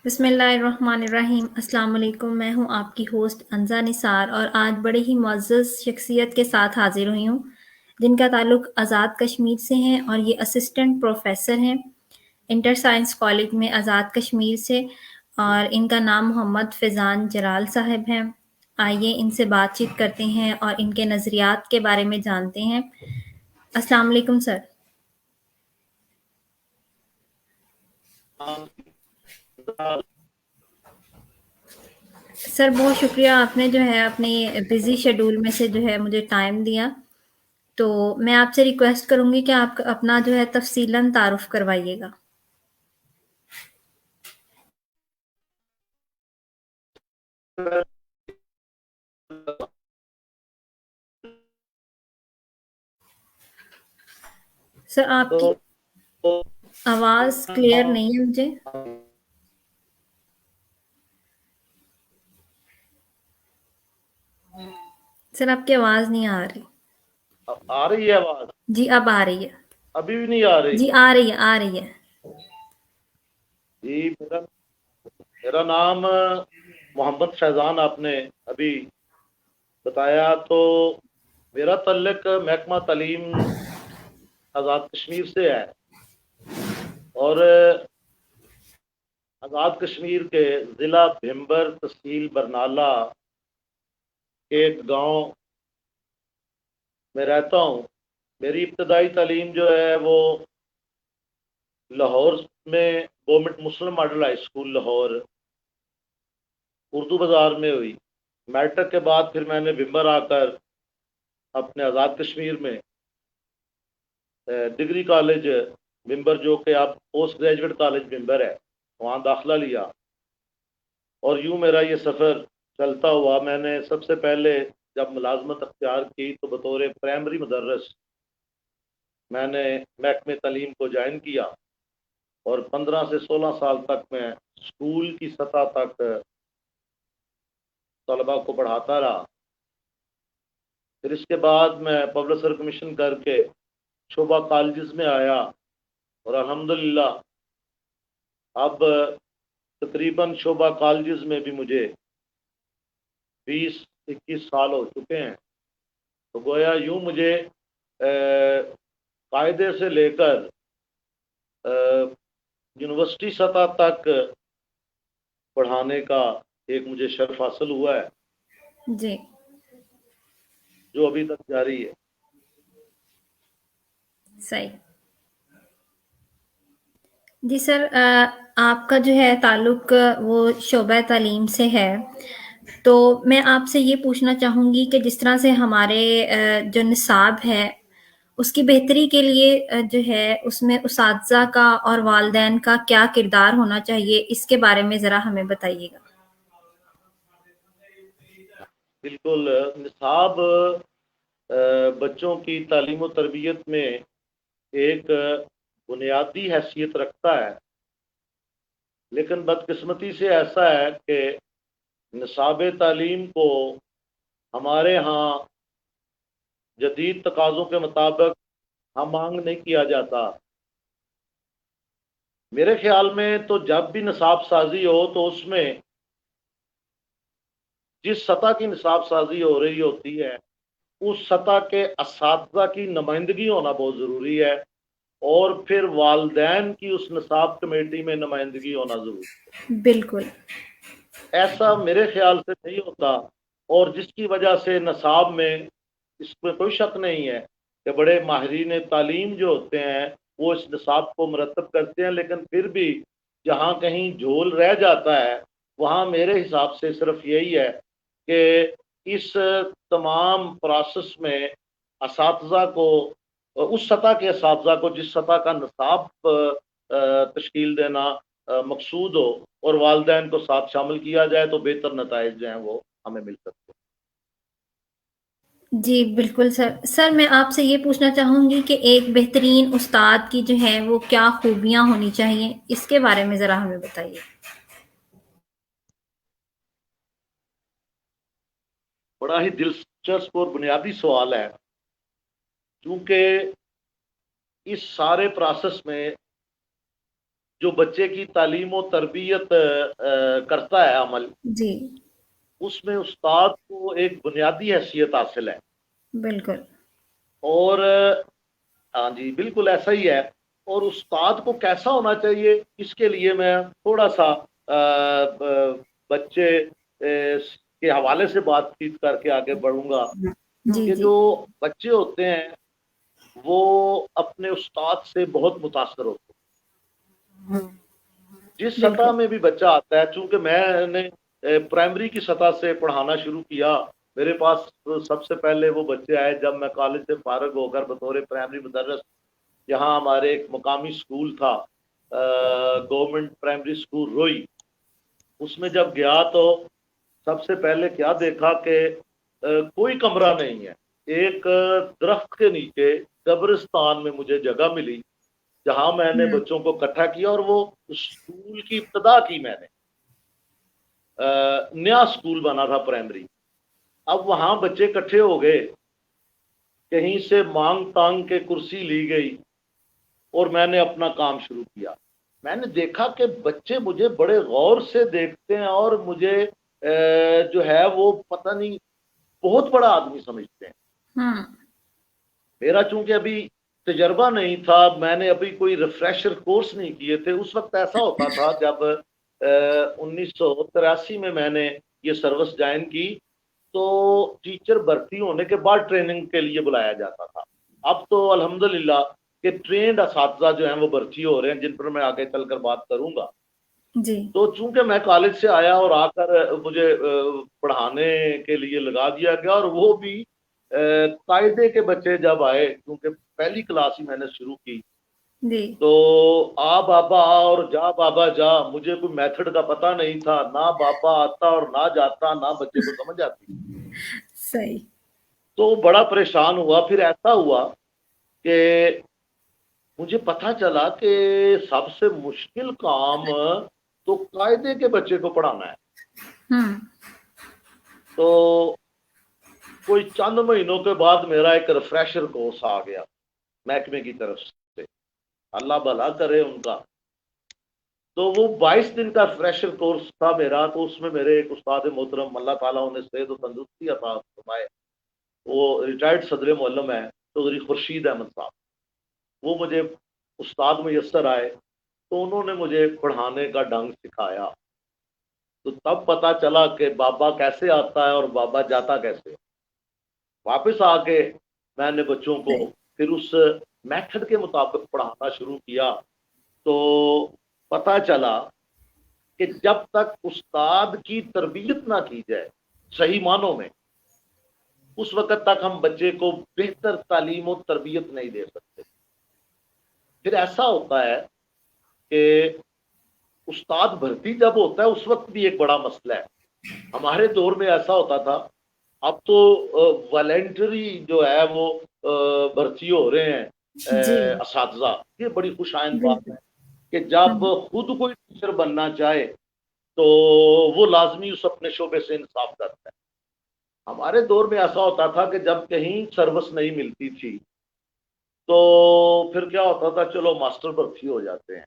بسم اللہ الرحمن الرحیم۔ السلام علیکم، میں ہوں آپ کی ہوسٹ انزا نثار، اور آج بڑے ہی معزز شخصیت کے ساتھ حاضر ہوئی ہوں جن کا تعلق آزاد کشمیر سے ہیں، اور یہ اسسٹنٹ پروفیسر ہیں انٹر سائنس کالج میں آزاد کشمیر سے، اور ان کا نام محمد فیضان جلال صاحب ہیں۔ آئیے ان سے بات چیت کرتے ہیں اور ان کے نظریات کے بارے میں جانتے ہیں۔ السلام علیکم سر۔ سر بہت شکریہ، آپ نے جو ہے اپنی بزی شیڈول میں سے جو ہے مجھے ٹائم دیا، تو میں آپ سے ریکویسٹ کروں گی کہ آپ اپنا جو ہے تفصیلاً تعارف کروائیے گا۔ سر آپ کی آواز کلیئر نہیں ہے مجھے۔ سر آپ کی آواز نہیں آ رہی۔ آ رہی ہے آواز؟ جی اب آ رہی ہے۔ ابھی بھی نہیں آ رہی؟ جی آ رہی ہے، آ رہی ہے۔ جی میرا نام محمد فیضان آپ نے ابھی بتایا، تو میرا تعلق محکمہ تعلیم آزاد کشمیر سے ہے، اور آزاد کشمیر کے ضلع بھمبر تحصیل برنالہ کے ایک گاؤں میں رہتا ہوں۔ میری ابتدائی تعلیم جو ہے وہ لاہور میں government Muslim model high school Lahore Urdu Bazaar میں ہوئی۔ میٹرک کے بعد پھر میں نے بھمبر آ کر اپنے آزاد کشمیر میں ڈگری کالج بھمبر، جو کہ اب پوسٹ گریجویٹ کالج بھمبر ہے، وہاں داخلہ لیا، اور یوں میرا یہ سفر چلتا ہوا۔ میں نے سب سے پہلے جب ملازمت اختیار کی تو بطور پرائمری مدرس میں نے محکمہ تعلیم کو جوائن کیا، اور 15 سے 16 سال تک میں اسکول کی سطح تک طلباء کو پڑھاتا رہا۔ پھر اس کے بعد میں پبلک سر کمیشن کر کے شعبہ کالجز میں آیا، اور الحمدللہ اب تقریباً شعبہ کالجز میں بھی مجھے 20-21 سال ہو چکے ہیں۔ تو گویا یوں مجھے قاعدے سے لے کر یونیورسٹی سطح تک پڑھانے کا ایک مجھے شرف حاصل ہوا ہے، جی جو ابھی تک جاری ہے۔ صحیح۔ جی سر، آپ کا جو ہے تعلق وہ شعبہ تعلیم سے ہے، تو میں آپ سے یہ پوچھنا چاہوں گی کہ جس طرح سے ہمارے جو نصاب ہے اس کی بہتری کے لیے جو ہے اس میں اساتذہ کا اور والدین کا کیا کردار ہونا چاہیے، اس کے بارے میں ذرا ہمیں بتائیے گا۔ بالکل، نصاب بچوں کی تعلیم و تربیت میں ایک بنیادی حیثیت رکھتا ہے، لیکن بدقسمتی سے ایسا ہے کہ نصاب تعلیم کو ہمارے ہاں جدید تقاضوں کے مطابق ہم مانگ نہیں کیا جاتا۔ میرے خیال میں تو جب بھی نصاب سازی ہو تو اس میں جس سطح کی نصاب سازی ہو رہی ہوتی ہے اس سطح کے اساتذہ کی نمائندگی ہونا بہت ضروری ہے، اور پھر والدین کی اس نصاب کمیٹی میں نمائندگی ہونا ضروری ہے۔ بالکل۔ ایسا میرے خیال سے نہیں ہوتا، اور جس کی وجہ سے نصاب میں، اس میں کوئی شک نہیں ہے کہ بڑے ماہرین تعلیم جو ہوتے ہیں وہ اس نصاب کو مرتب کرتے ہیں، لیکن پھر بھی جہاں کہیں جھول رہ جاتا ہے وہاں میرے حساب سے صرف یہی ہے کہ اس تمام پروسیس میں اساتذہ کو، اس سطح کے اساتذہ کو جس سطح کا نصاب تشکیل دینا مقصود ہو، اور والدین کو ساتھ شامل کیا جائے تو بہتر نتائج جو ہیں وہ ہمیں مل سکتے ہیں۔ جی بالکل سر۔ سر میں آپ سے یہ پوچھنا چاہوں گی کہ ایک بہترین استاد کی جو ہے وہ کیا خوبیاں ہونی چاہیے، اس کے بارے میں ذرا ہمیں بتائیے۔ بڑا ہی دلچسپ اور بنیادی سوال ہے، کیونکہ اس سارے پروسیس میں جو بچے کی تعلیم و تربیت کرتا ہے عمل، جی اس میں استاد کو ایک بنیادی حیثیت حاصل ہے۔ بالکل اور ہاں جی بالکل ایسا ہی ہے۔ اور استاد کو کیسا ہونا چاہیے، اس کے لیے میں تھوڑا سا بچے کے حوالے سے بات چیت کر کے آگے بڑھوں گا جی کہ جی جو بچے ہوتے ہیں وہ اپنے استاد سے بہت متاثر ہوتے ہیں۔ جس سطح بالکل میں بھی بچہ آتا ہے، چونکہ میں نے پرائمری کی سطح سے پڑھانا شروع کیا، میرے پاس سب سے پہلے وہ بچے آئے جب میں کالج سے فارغ ہو کر بطور پرائمری مدرس یہاں ہمارے ایک مقامی سکول تھا، گورنمنٹ پرائمری سکول روئی، اس میں جب گیا تو سب سے پہلے کیا دیکھا کہ کوئی کمرہ نہیں ہے، ایک درخت کے نیچے قبرستان میں مجھے جگہ ملی جہاں میں نے بچوں کو اکٹھا کیا، اور وہ اسکول کی ابتدا کی میں نے نیا اسکول بنا تھا پرائمری۔ اب وہاں بچے اکٹھے ہو گئے، کہیں سے مانگ تانگ کے کرسی لی گئی اور میں نے اپنا کام شروع کیا۔ میں نے دیکھا کہ بچے مجھے بڑے غور سے دیکھتے ہیں اور مجھے جو ہے وہ پتہ نہیں بہت بڑا آدمی سمجھتے ہیں۔ میرا چونکہ ابھی تجربہ نہیں تھا، میں نے ابھی کوئی ریفریشر کورس نہیں کیے تھے، اس وقت ایسا ہوتا تھا جب 1983 میں نے یہ سروس جوائن کی تو ٹیچر بھرتی ہونے کے بعد ٹریننگ کے لیے بلایا جاتا تھا۔ اب تو الحمدللہ کہ ٹرینڈ اساتذہ جو ہیں وہ بھرتی ہو رہے ہیں، جن پر میں آگے چل کر بات کروں گا۔ جی تو چونکہ میں کالج سے آیا اور آ کر مجھے پڑھانے کے لیے لگا دیا گیا، اور وہ بھی قاعدے کے بچے جب آئے، کیونکہ پہلی کلاس ہی میں نے شروع کی، جی تو آ بابا آ اور جا بابا جا، مجھے کوئی میتھڈ کا پتہ نہیں تھا، نہ بابا آتا اور نہ جاتا، نہ بچے کو سمجھ آتی، صحیح تو بڑا پریشان ہوا۔ پھر ایسا ہوا کہ مجھے پتہ چلا کہ سب سے مشکل کام تو قاعدے کے بچے کو پڑھانا ہے۔ تو کوئی چند مہینوں کے بعد میرا ایک ریفریشر کورس آ گیا محکمے کی طرف سے، اللہ بھلا کرے ان کا۔ تو وہ 22 دن کا ریفریشر کورس تھا میرا، تو اس میں میرے ایک استاد محترم، اللہ تعالیٰ انہیں صحت و تندرستی عطا فرمائے، وہ ریٹائرڈ صدر معلم ہے چودھری خورشید احمد صاحب، وہ مجھے استاد میسر آئے، تو انہوں نے مجھے پڑھانے کا ڈھنگ سکھایا۔ تو تب پتہ چلا کہ بابا کیسے آتا ہے اور بابا جاتا کیسے۔ واپس آ کے میں نے بچوں کو پھر اس میتھڈ کے مطابق پڑھانا شروع کیا، تو پتہ چلا کہ جب تک استاد کی تربیت نہ کی جائے صحیح معنوں میں، اس وقت تک ہم بچے کو بہتر تعلیم و تربیت نہیں دے سکتے۔ پھر ایسا ہوتا ہے کہ استاد بھرتی جب ہوتا ہے اس وقت بھی ایک بڑا مسئلہ ہے۔ ہمارے دور میں ایسا ہوتا تھا، اب تو والنٹری جو ہے وہ بھرتی ہو رہے ہیں جی اساتذہ، یہ بڑی خوش آئند بات بالکل ہے کہ جب خود کوئی ٹیچر بننا چاہے تو وہ لازمی اس اپنے شعبے سے انصاف کرتا ہے۔ ہمارے دور میں ایسا ہوتا تھا کہ جب کہیں سروس نہیں ملتی تھی تو پھر کیا ہوتا تھا، چلو ماسٹر بھرتی ہو جاتے ہیں۔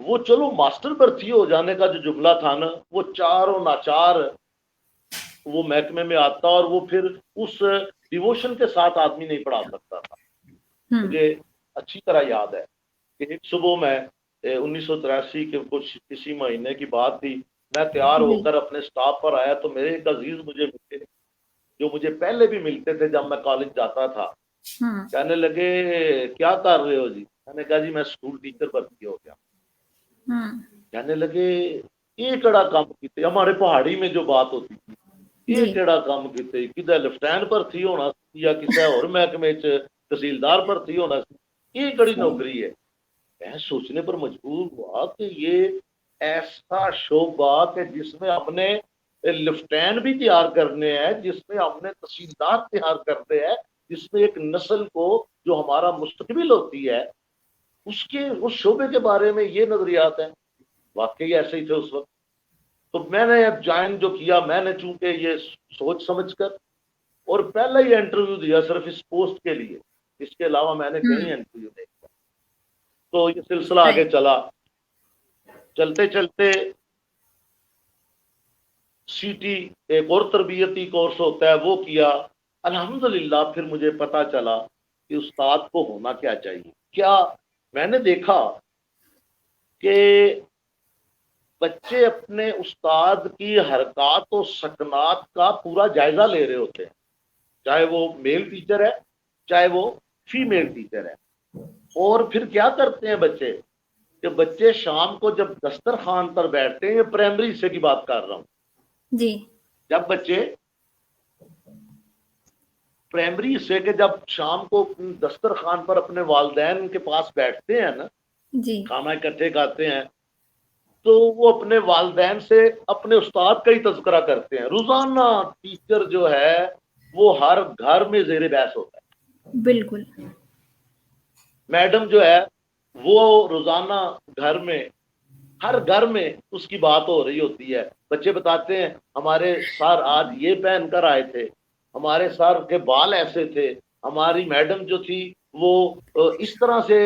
وہ چلو ماسٹر بھرتی ہو جانے کا جو جملہ تھا نا، وہ چار و ناچار وہ محکمے میں آتا، اور وہ پھر اس ڈیووشن کے ساتھ آدمی نہیں پڑھا سکتا تھا۔ مجھے اچھی طرح یاد ہے کہ ایک صبح میں 1983 کے کچھ کسی مہینے کی بات تھی، میں تیار ہو جی کر اپنے سٹاپ پر آیا تو میرے ایک عزیز مجھے ملے جو مجھے پہلے بھی ملتے تھے جب میں کالج جاتا تھا۔ کہنے لگے کیا کر رہے ہو جی؟ میں نے کہا جی میں اسکول ٹیچر بھرتی ہو گیا۔ کہنے لگے یہ کڑا کام کیتے، ہمارے پہاڑی میں جو بات ہوتی تھی، یہ جی کیڑا کام کیتے، کدھر لیفٹینٹ بھرتی ہونا سی یا کسی اور محکمے چ تحصیلدار بھرتی ہونا سی، یہ کڑی نوکری ہے۔ میں سوچنے پر مجبور ہوا کہ یہ ایسا شعبہ کہ جس میں ہم نے لیفٹینٹ بھی تیار کرنے ہیں، جس میں ہم نے تحصیلدار تیار کرنے ہیں، جس میں ایک نسل کو جو ہمارا مستقبل ہوتی ہے اس شعبے کے بارے میں یہ نظریات ہیں۔ واقعی ایسے ہی تھے اس وقت۔ تو میں نے اب جوائن جو کیا، میں نے چونکہ یہ سوچ سمجھ کر، اور پہلا ہی انٹرویو دیا صرف اس پوسٹ کے لیے، اس کے علاوہ میں نے کہیں انٹرویو نہیں کیا۔ تو یہ سلسلہ آگے چلا، چلتے چلتے سی ٹی ایک اور تربیتی کورس ہوتا ہے وہ کیا، الحمدللہ پھر مجھے پتا چلا کہ استاد کو ہونا کیا چاہیے. کیا میں نے دیکھا کہ بچے اپنے استاد کی حرکات و سکنات کا پورا جائزہ لے رہے ہوتے ہیں، چاہے وہ میل ٹیچر ہے چاہے وہ فیمیل ٹیچر ہے. اور پھر کیا کرتے ہیں بچے کہ بچے شام کو جب دسترخوان پر بیٹھتے ہیں، یہ پرائمری حصے کی بات کر رہا ہوں جی، جب بچے پرائمری حصے کے جب شام کو دسترخوان پر اپنے والدین کے پاس بیٹھتے ہیں نا، جی، کھانا اکٹھے کھاتے ہیں، تو وہ اپنے والدین سے اپنے استاد کا ہی تذکرہ کرتے ہیں. روزانہ ٹیچر جو ہے وہ ہر گھر میں زیر بحث ہوتا ہے. بالکل. میڈم جو ہے وہ روزانہ گھر میں ہر گھر میں اس کی بات ہو رہی ہوتی ہے. بچے بتاتے ہیں ہمارے سر آج یہ پہن کر آئے تھے، ہمارے سر کے بال ایسے تھے، ہماری میڈم جو تھی وہ اس طرح سے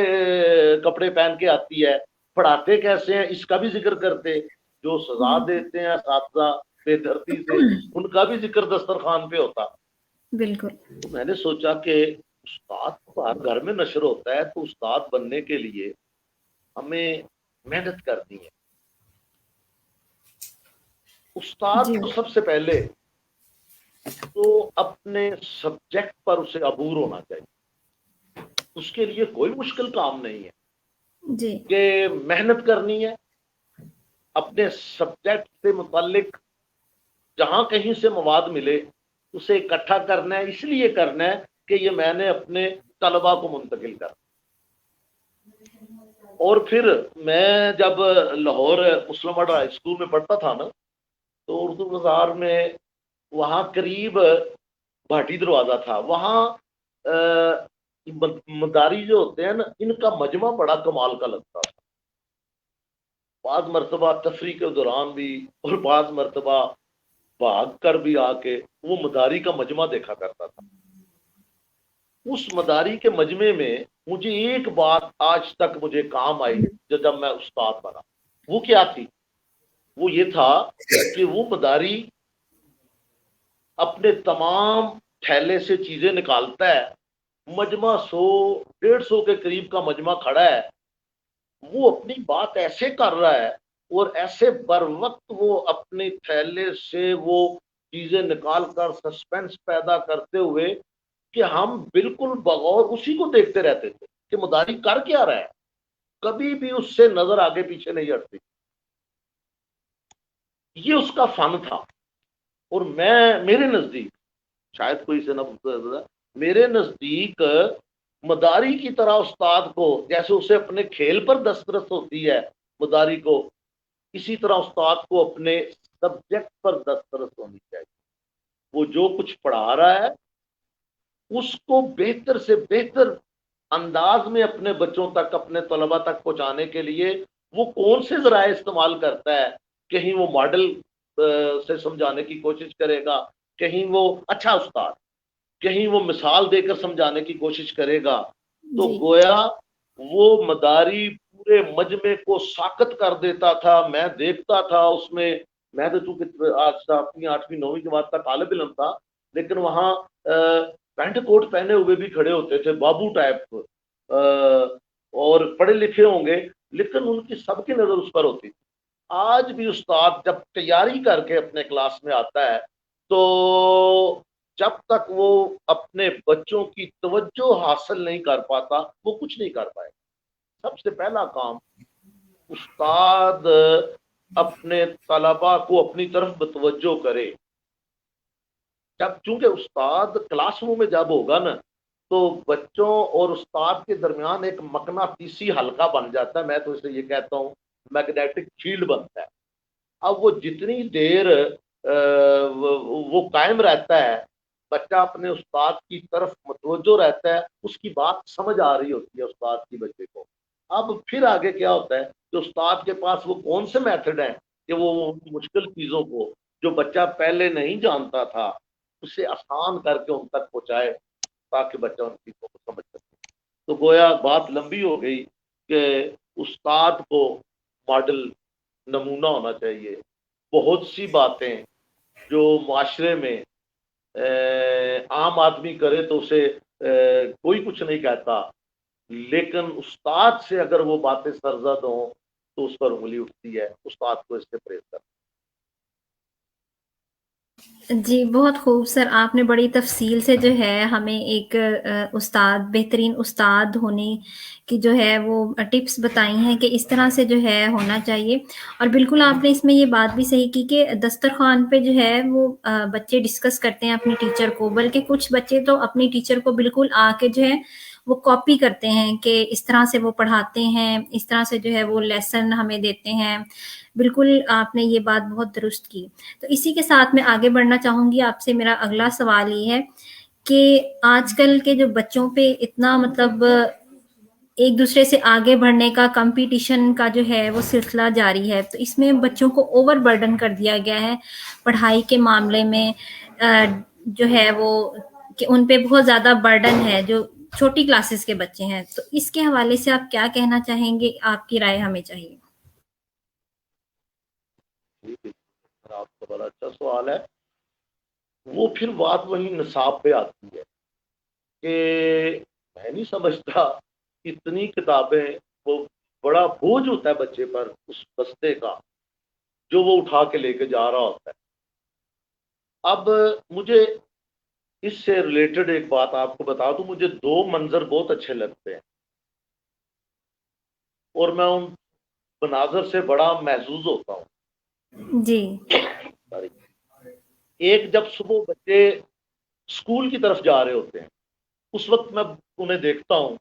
کپڑے پہن کے آتی ہے، پڑھاتے کیسے ہیں اس کا بھی ذکر کرتے، جو سزا دیتے ہیں اساتذہ بے دردی سے ان کا بھی ذکر دسترخوان پہ ہوتا. بالکل. تو میں نے سوچا کہ استاد تو ہر گھر میں نشر ہوتا ہے، تو استاد بننے کے لیے ہمیں محنت کرنی ہے. استاد جی، کو سب سے پہلے تو اپنے سبجیکٹ پر اسے عبور ہونا چاہیے. اس کے لیے کوئی مشکل کام نہیں ہے جی، کہ محنت کرنی ہے، اپنے سبجیکٹ سے متعلق جہاں کہیں سے مواد ملے اسے اکٹھا کرنا ہے. اس لیے کرنا ہے کہ یہ میں نے اپنے طلبا کو منتقل کرنا. اور پھر میں جب لاہور مسلم اڈا ہائی اسکول میں پڑھتا تھا نا، تو اردو بازار میں وہاں قریب بھاٹی دروازہ تھا، وہاں مداری جو ہوتے ہیں نا ان کا مجمع بڑا کمال کا لگتا تھا. بعض مرتبہ تفریح کے دوران بھی اور بعض مرتبہ بھاگ کر بھی آ کے وہ مداری کا مجمع دیکھا کرتا تھا. اس مداری کے مجمع میں مجھے ایک بات آج تک مجھے کام آئی جب میں استاد بنا. وہ کیا تھی؟ وہ یہ تھا کہ وہ مداری اپنے تمام تھیلے سے چیزیں نکالتا ہے، مجمع 100-150 کے قریب کا مجمع کھڑا ہے، وہ اپنی بات ایسے کر رہا ہے اور ایسے بر وقت وہ اپنے تھیلے سے وہ چیزیں نکال کر سسپینس پیدا کرتے ہوئے کہ ہم بالکل بغور اسی کو دیکھتے رہتے تھے کہ مداری کر کیا رہا ہے، کبھی بھی اس سے نظر آگے پیچھے نہیں ہٹتی. یہ اس کا فن تھا. اور میرے نزدیک شاید کوئی سے نہ، میرے نزدیک مداری کی طرح استاد کو جیسے اسے اپنے کھیل پر دسترس ہوتی ہے مداری کو، اسی طرح استاد کو اپنے سبجیکٹ پر دسترس ہونی چاہیے. وہ جو کچھ پڑھا رہا ہے اس کو بہتر سے بہتر انداز میں اپنے بچوں تک، اپنے طلباء تک پہنچانے کے لیے وہ کون سے ذرائع استعمال کرتا ہے. کہیں وہ ماڈل سے سمجھانے کی کوشش کرے گا، کہیں وہ اچھا استاد کہیں وہ مثال دے کر سمجھانے کی کوشش کرے گا. تو جی، گویا وہ مداری پورے مجمع کو ساکت کر دیتا تھا. میں دیکھتا تھا اس میں تو چونکہ آج 7ویں 8ویں 9ویں جماعت کا طالب علم تھا، لیکن وہاں پینٹ کوٹ پہنے ہوئے بھی کھڑے ہوتے تھے بابو ٹائپ، اور پڑھے لکھے ہوں گے لیکن ان کی سب کی نظر اس پر ہوتی تھی. آج بھی استاد جب تیاری کر کے اپنے کلاس میں آتا ہے تو جب تک وہ اپنے بچوں کی توجہ حاصل نہیں کر پاتا وہ کچھ نہیں کر پائے. سب سے پہلا کام استاد اپنے طلباء کو اپنی طرف متوجہ کرے. جب چونکہ استاد کلاس روم میں جب ہوگا نا تو بچوں اور استاد کے درمیان ایک مقناطیسی حلقہ بن جاتا ہے. میں تو اسے یہ کہتا ہوں میگنیٹک فیلڈ بنتا ہے. اب وہ جتنی دیر وہ قائم رہتا ہے، بچہ اپنے استاد کی طرف متوجہ رہتا ہے، اس کی بات سمجھ آ رہی ہوتی ہے استاد کی بچے کو. اب پھر آگے کیا ہوتا ہے کہ استاد کے پاس وہ کون سے میتھڈ ہیں کہ وہ مشکل چیزوں کو جو بچہ پہلے نہیں جانتا تھا اسے آسان کر کے ان تک پہنچائے تاکہ بچہ ان چیزوں کو سمجھ سکے. تو گویا بات لمبی ہو گئی، کہ استاد کو ماڈل نمونہ ہونا چاہیے. بہت سی باتیں جو معاشرے میں عام آدمی کرے تو اسے کوئی کچھ نہیں کہتا، لیکن استاد سے اگر وہ باتیں سرزد ہوں تو اس پر انگلی اٹھتی ہے. استاد کو اس سے پرہیز کرنا. جی بہت خوب سر، آپ نے بڑی تفصیل سے جو ہے ہمیں ایک استاد، بہترین استاد ہونے کی جو ہے وہ ٹپس بتائی ہیں کہ اس طرح سے جو ہے ہونا چاہیے. اور بالکل آپ نے اس میں یہ بات بھی صحیح کی کہ دسترخوان پہ جو ہے وہ بچے ڈسکس کرتے ہیں اپنی ٹیچر کو، بلکہ کچھ بچے تو اپنی ٹیچر کو بالکل آ کے جو ہے وہ کاپی کرتے ہیں کہ اس طرح سے وہ پڑھاتے ہیں، اس طرح سے جو ہے وہ لیسن ہمیں دیتے ہیں. بالکل آپ نے یہ بات بہت درست کی. تو اسی کے ساتھ میں آگے بڑھنا چاہوں گی آپ سے. میرا اگلا سوال یہ ہے کہ آج کل کے جو بچوں پہ اتنا مطلب ایک دوسرے سے آگے بڑھنے کا، کمپٹیشن کا جو ہے وہ سلسلہ جاری ہے، تو اس میں بچوں کو اوور برڈن کر دیا گیا ہے پڑھائی کے معاملے میں. جو ہے وہ کہ ان پہ بہت زیادہ برڈن ہے جو چھوٹی کلاسز کے بچے ہیں. تو اس کے حوالے سے آپ کیا کہنا چاہیں گے؟ آپ کی رائے ہمیں چاہیے. آپ کا بڑا اچھا سوال ہے. وہ پھر بات وہی نصاب پہ آتی ہے کہ میں نہیں سمجھتا اتنی کتابیں، وہ بڑا بوجھ ہوتا ہے بچے پر اس بستے کا جو وہ اٹھا کے لے کے جا رہا ہوتا ہے. اب مجھے اس سے ریلیٹڈ ایک بات آپ کو بتا دوں. مجھے دو منظر بہت اچھے لگتے ہیں اور میں ان مناظر سے بڑا محظوظ ہوتا ہوں. جی. ایک جب صبح بچے اسکول کی طرف جا رہے ہوتے ہیں، اس وقت میں انہیں دیکھتا ہوں،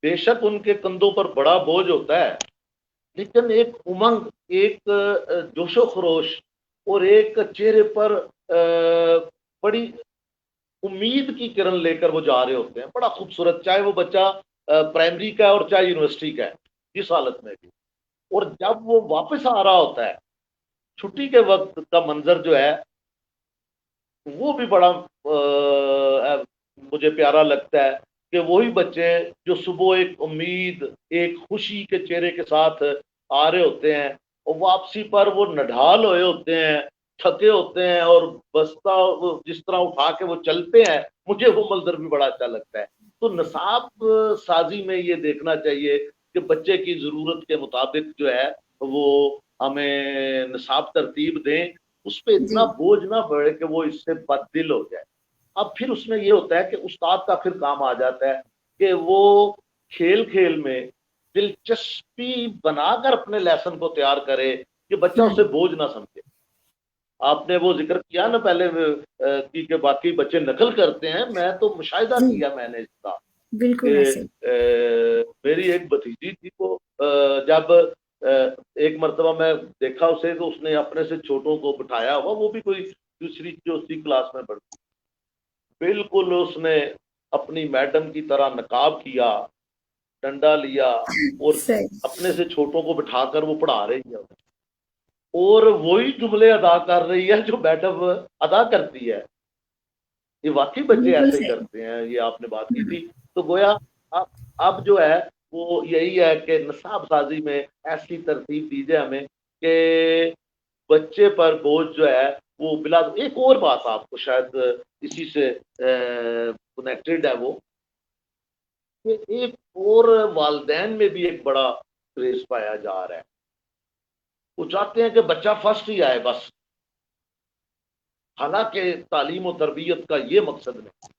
بے شک ان کے کندھوں پر بڑا بوجھ ہوتا ہے، لیکن ایک امنگ، ایک جوش و خروش اور ایک چہرے پر بڑی امید کی کرن لے کر وہ جا رہے ہوتے ہیں. بڑا خوبصورت، چاہے وہ بچہ پرائمری کا ہے اور چاہے یونیورسٹی کا ہے، جس حالت میں بھی. اور جب وہ واپس آ رہا ہوتا ہے چھٹی کے وقت کا منظر جو ہے وہ بھی بڑا مجھے پیارا لگتا ہے کہ وہی بچے جو صبح ایک امید، ایک خوشی کے چہرے کے ساتھ آ رہے ہوتے ہیں اور واپسی پر وہ نڈھال ہوئے ہوتے ہیں، تھکے ہوتے ہیں، اور بستہ جس طرح اٹھا کے وہ چلتے ہیں، مجھے وہ منظر بھی بڑا اچھا لگتا ہے. تو نصاب سازی میں یہ دیکھنا چاہیے کہ بچے کی ضرورت کے مطابق جو ہے وہ ہمیں نصاب ترتیب دیں، اس پہ اتنا جی بوجھ نہ بڑھے کہ وہ اس سے بد دل ہو جائے. اب پھر اس میں یہ ہوتا ہے کہ استاد کا پھر کام آ جاتا ہے کہ وہ کھیل کھیل میں دلچسپی بنا کر اپنے لیسن کو تیار کرے کہ بچہ اسے بوجھ نہ سمجھے. آپ نے وہ ذکر کیا نا پہلے کہ باقی بچے نقل کرتے ہیں، میں تو مشاہدہ جی کیا میں نے اس کا بالکل کہ ایسے. میری ایک بھتیجی تھی، وہ جب ایک مرتبہ میں دیکھا اسے تو اس نے اپنے سے چھوٹوں کو بٹھایا ہوا، وہ بھی کوئی دوسری چوتھی کلاس میں پڑھتی، بالکل اس نے اپنی میڈم کی طرح نقاب کیا، ڈنڈا لیا اور صحیح. اپنے سے چھوٹوں کو بٹھا کر وہ پڑھا رہی ہے اور وہی جملے ادا کر رہی ہے جو میڈم ادا کرتی ہے. یہ واقعی بچے بالکل ایسے ہی صحیح. کرتے ہیں. یہ آپ نے بات کی تھی تو گویا اب جو ہے وہ یہی ہے کہ نصاب سازی میں ایسی ترتیب دیجیے ہمیں کہ بچے پر بوجھ جو ہے وہ بلا. ایک اور بات آپ کو شاید اسی سے کنیکٹڈ ہے، وہ کہ ایک اور والدین میں بھی ایک بڑا کریز پایا جا رہا ہے. وہ چاہتے ہیں کہ بچہ فرسٹ ہی آئے بس، حالانکہ تعلیم و تربیت کا یہ مقصد نہیں.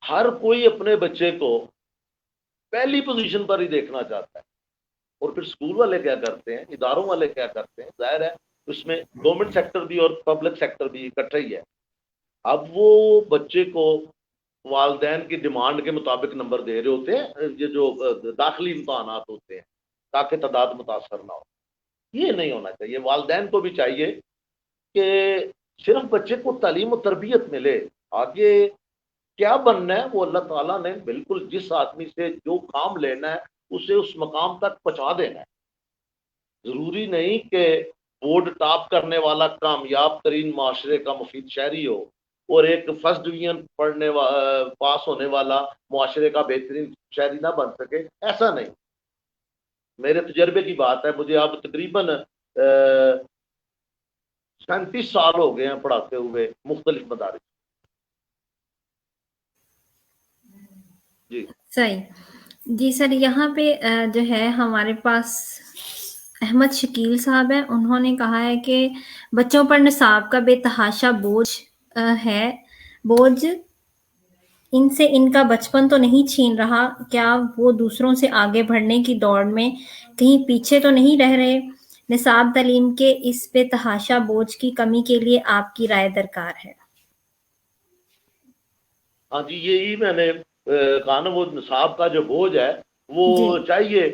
ہر کوئی اپنے بچے کو پہلی پوزیشن پر ہی دیکھنا چاہتا ہے. اور پھر اسکول والے کیا کرتے ہیں، اداروں والے کیا کرتے ہیں، ظاہر ہے اس میں گورنمنٹ سیکٹر بھی اور پبلک سیکٹر بھی اکٹھا ہی ہے. اب وہ بچے کو والدین کی ڈیمانڈ کے مطابق نمبر دے رہے ہوتے ہیں، یہ جو داخلی امتحانات ہوتے ہیں، تاکہ تعداد متاثر نہ ہو. یہ نہیں ہونا چاہیے. والدین کو بھی چاہیے کہ صرف بچے کو تعلیم و تربیت ملے، آگے کیا بننا ہے وہ اللہ تعالیٰ نے بالکل جس آدمی سے جو کام لینا ہے اسے اس مقام تک پہنچا دینا ہے. ضروری نہیں کہ بورڈ ٹاپ کرنے والا کامیاب ترین معاشرے کا مفید شہری ہو، اور ایک فرسٹ ڈویژن پاس ہونے والا معاشرے کا بہترین شہری نہ بن سکے، ایسا نہیں. میرے تجربے کی بات ہے، مجھے اب تقریباً 37 سال ہو گئے ہیں پڑھاتے ہوئے مختلف مدارس. جی صحیح. جی سر، یہاں پہ جو ہے ہمارے پاس احمد شکیل صاحب ہیں. انہوں نے کہا ہے کہ بچوں پر نصاب کا بے تحاشا بوجھ ہے. بوجھ ان سے ان کا بچپن تو نہیں چھین رہا، کیا وہ دوسروں سے آگے بڑھنے کی دوڑ میں کہیں پیچھے تو نہیں رہ رہے؟ نصاب تعلیم کے اس بے تحاشا بوجھ کی کمی کے لیے آپ کی رائے درکار ہے. ہاں جی، یہی میں نے کہا نا، وہ نصاب کا جو بوجھ ہے وہ جی چاہیے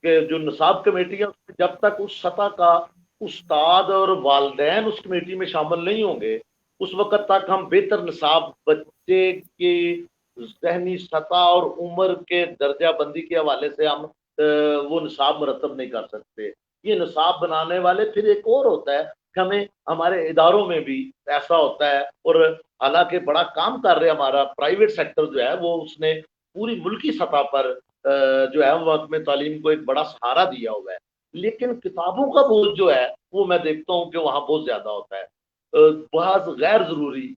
کہ جو نصاب کمیٹی ہے جب تک اس سطح کا استاد اور والدین اس کمیٹی میں شامل نہیں ہوں گے، اس وقت تک ہم بہتر نصاب بچے کی ذہنی سطح اور عمر کے درجہ بندی کے حوالے سے ہم وہ نصاب مرتب نہیں کر سکتے. یہ نصاب بنانے والے پھر ایک اور ہوتا ہے کہ ہمیں ہمارے اداروں میں بھی ایسا ہوتا ہے، اور حالانکہ بڑا کام کر رہے ہمارا پرائیویٹ سیکٹر جو ہے وہ اس نے پوری ملکی سطح پر جو ہے وقت میں تعلیم کو ایک بڑا سہارا دیا ہوا ہے، لیکن کتابوں کا بوجھ جو ہے وہ میں دیکھتا ہوں کہ وہاں بہت زیادہ ہوتا ہے. بہت غیر ضروری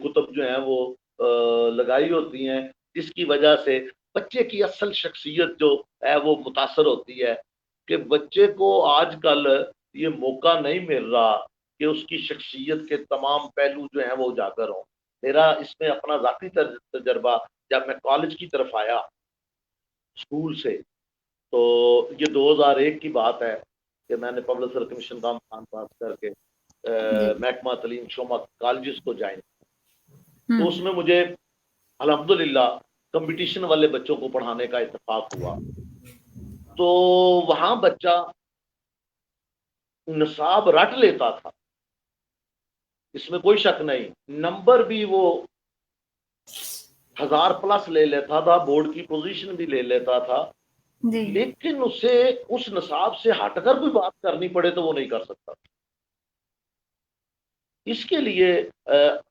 کتب جو ہیں وہ لگائی ہوتی ہیں، جس کی وجہ سے بچے کی اصل شخصیت جو ہے وہ متاثر ہوتی ہے. کہ بچے کو آج کل یہ موقع نہیں مل رہا کہ اس کی شخصیت کے تمام پہلو جو ہیں وہ اجاگر ہوں. میرا اس میں اپنا ذاتی تجربہ، جب میں کالج کی طرف آیا اسکول سے، تو یہ 2001 کی بات ہے کہ میں نے پبلک سروس کمیشن کا امتحان پاس کر کے جی. محکمہ تعلیم شعبہ کالجز کو جوائن. تو ہوں. اس میں مجھے الحمدللہ کمپٹیشن والے بچوں کو پڑھانے کا اتفاق ہوا. تو وہاں بچہ نصاب رٹ لیتا تھا، اس میں کوئی شک نہیں، نمبر بھی وہ 1000+ لے لیتا تھا، بورڈ کی پوزیشن بھی لے لیتا تھا، جی لیکن اسے اس نصاب سے ہٹ کر کوئی بات کرنی پڑے تو وہ نہیں کر سکتا. اس کے لیے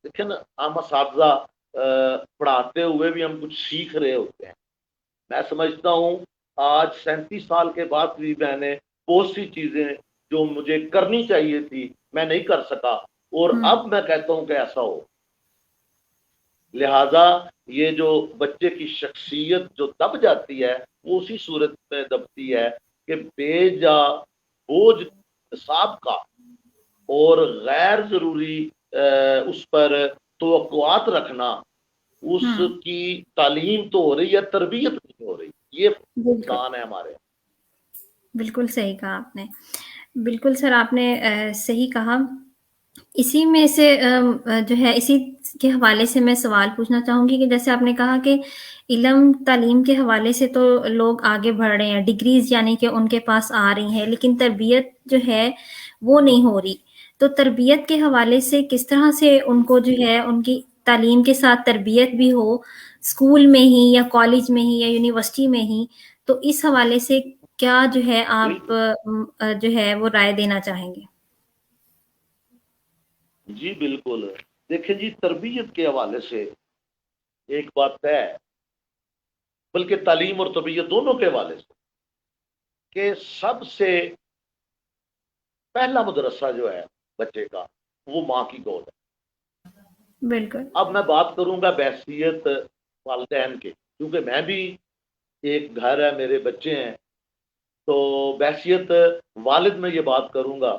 دیکھیں نا، ہم اساتذہ پڑھاتے ہوئے بھی ہم کچھ سیکھ رہے ہوتے ہیں. میں سمجھتا ہوں آج 37 سال کے بعد بھی میں نے بہت سی چیزیں جو مجھے کرنی چاہیے تھی میں نہیں کر سکا، اور ہوں. اب میں کہتا ہوں کہ ایسا ہو. لہذا یہ جو بچے کی شخصیت جو دب جاتی ہے وہ اسی صورت میں دبتی ہے کہ بے جا بوجھ نصاب کا اور غیر ضروری اس پر توقعات رکھنا، اس ہوں. کی تعلیم تو ہو رہی ہے، تربیت نہیں ہو رہی. یہ بالکل فقدان ہے ہمارے. بالکل صحیح کہا آپ نے. بالکل سر، آپ نے صحیح کہا. اسی میں سے جو ہے اسی کے حوالے سے میں سوال پوچھنا چاہوں گی کہ جیسے آپ نے کہا کہ علم تعلیم کے حوالے سے تو لوگ آگے بڑھ رہے ہیں، ڈگریز یعنی کہ ان کے پاس آ رہی ہیں، لیکن تربیت جو ہے وہ نہیں ہو رہی. تو تربیت کے حوالے سے کس طرح سے ان کو جو ہے ان کی تعلیم کے ساتھ تربیت بھی ہو، اسکول میں ہی یا کالج میں ہی یا یونیورسٹی میں ہی، تو اس حوالے سے کیا جو ہے آپ بالکل جو ہے وہ رائے دینا چاہیں گے؟ جی بالکل. دیکھیں جی، تربیت کے حوالے سے ایک بات ہے، بلکہ تعلیم اور تربیت دونوں کے حوالے سے، کہ سب سے پہلا مدرسہ جو ہے بچے کا وہ ماں کی گود ہے. بالکل. اب میں بات کروں گا بحیثیت والدین کے، کیونکہ میں بھی ایک گھر ہے، میرے بچے ہیں، تو بحیثیت والد میں یہ بات کروں گا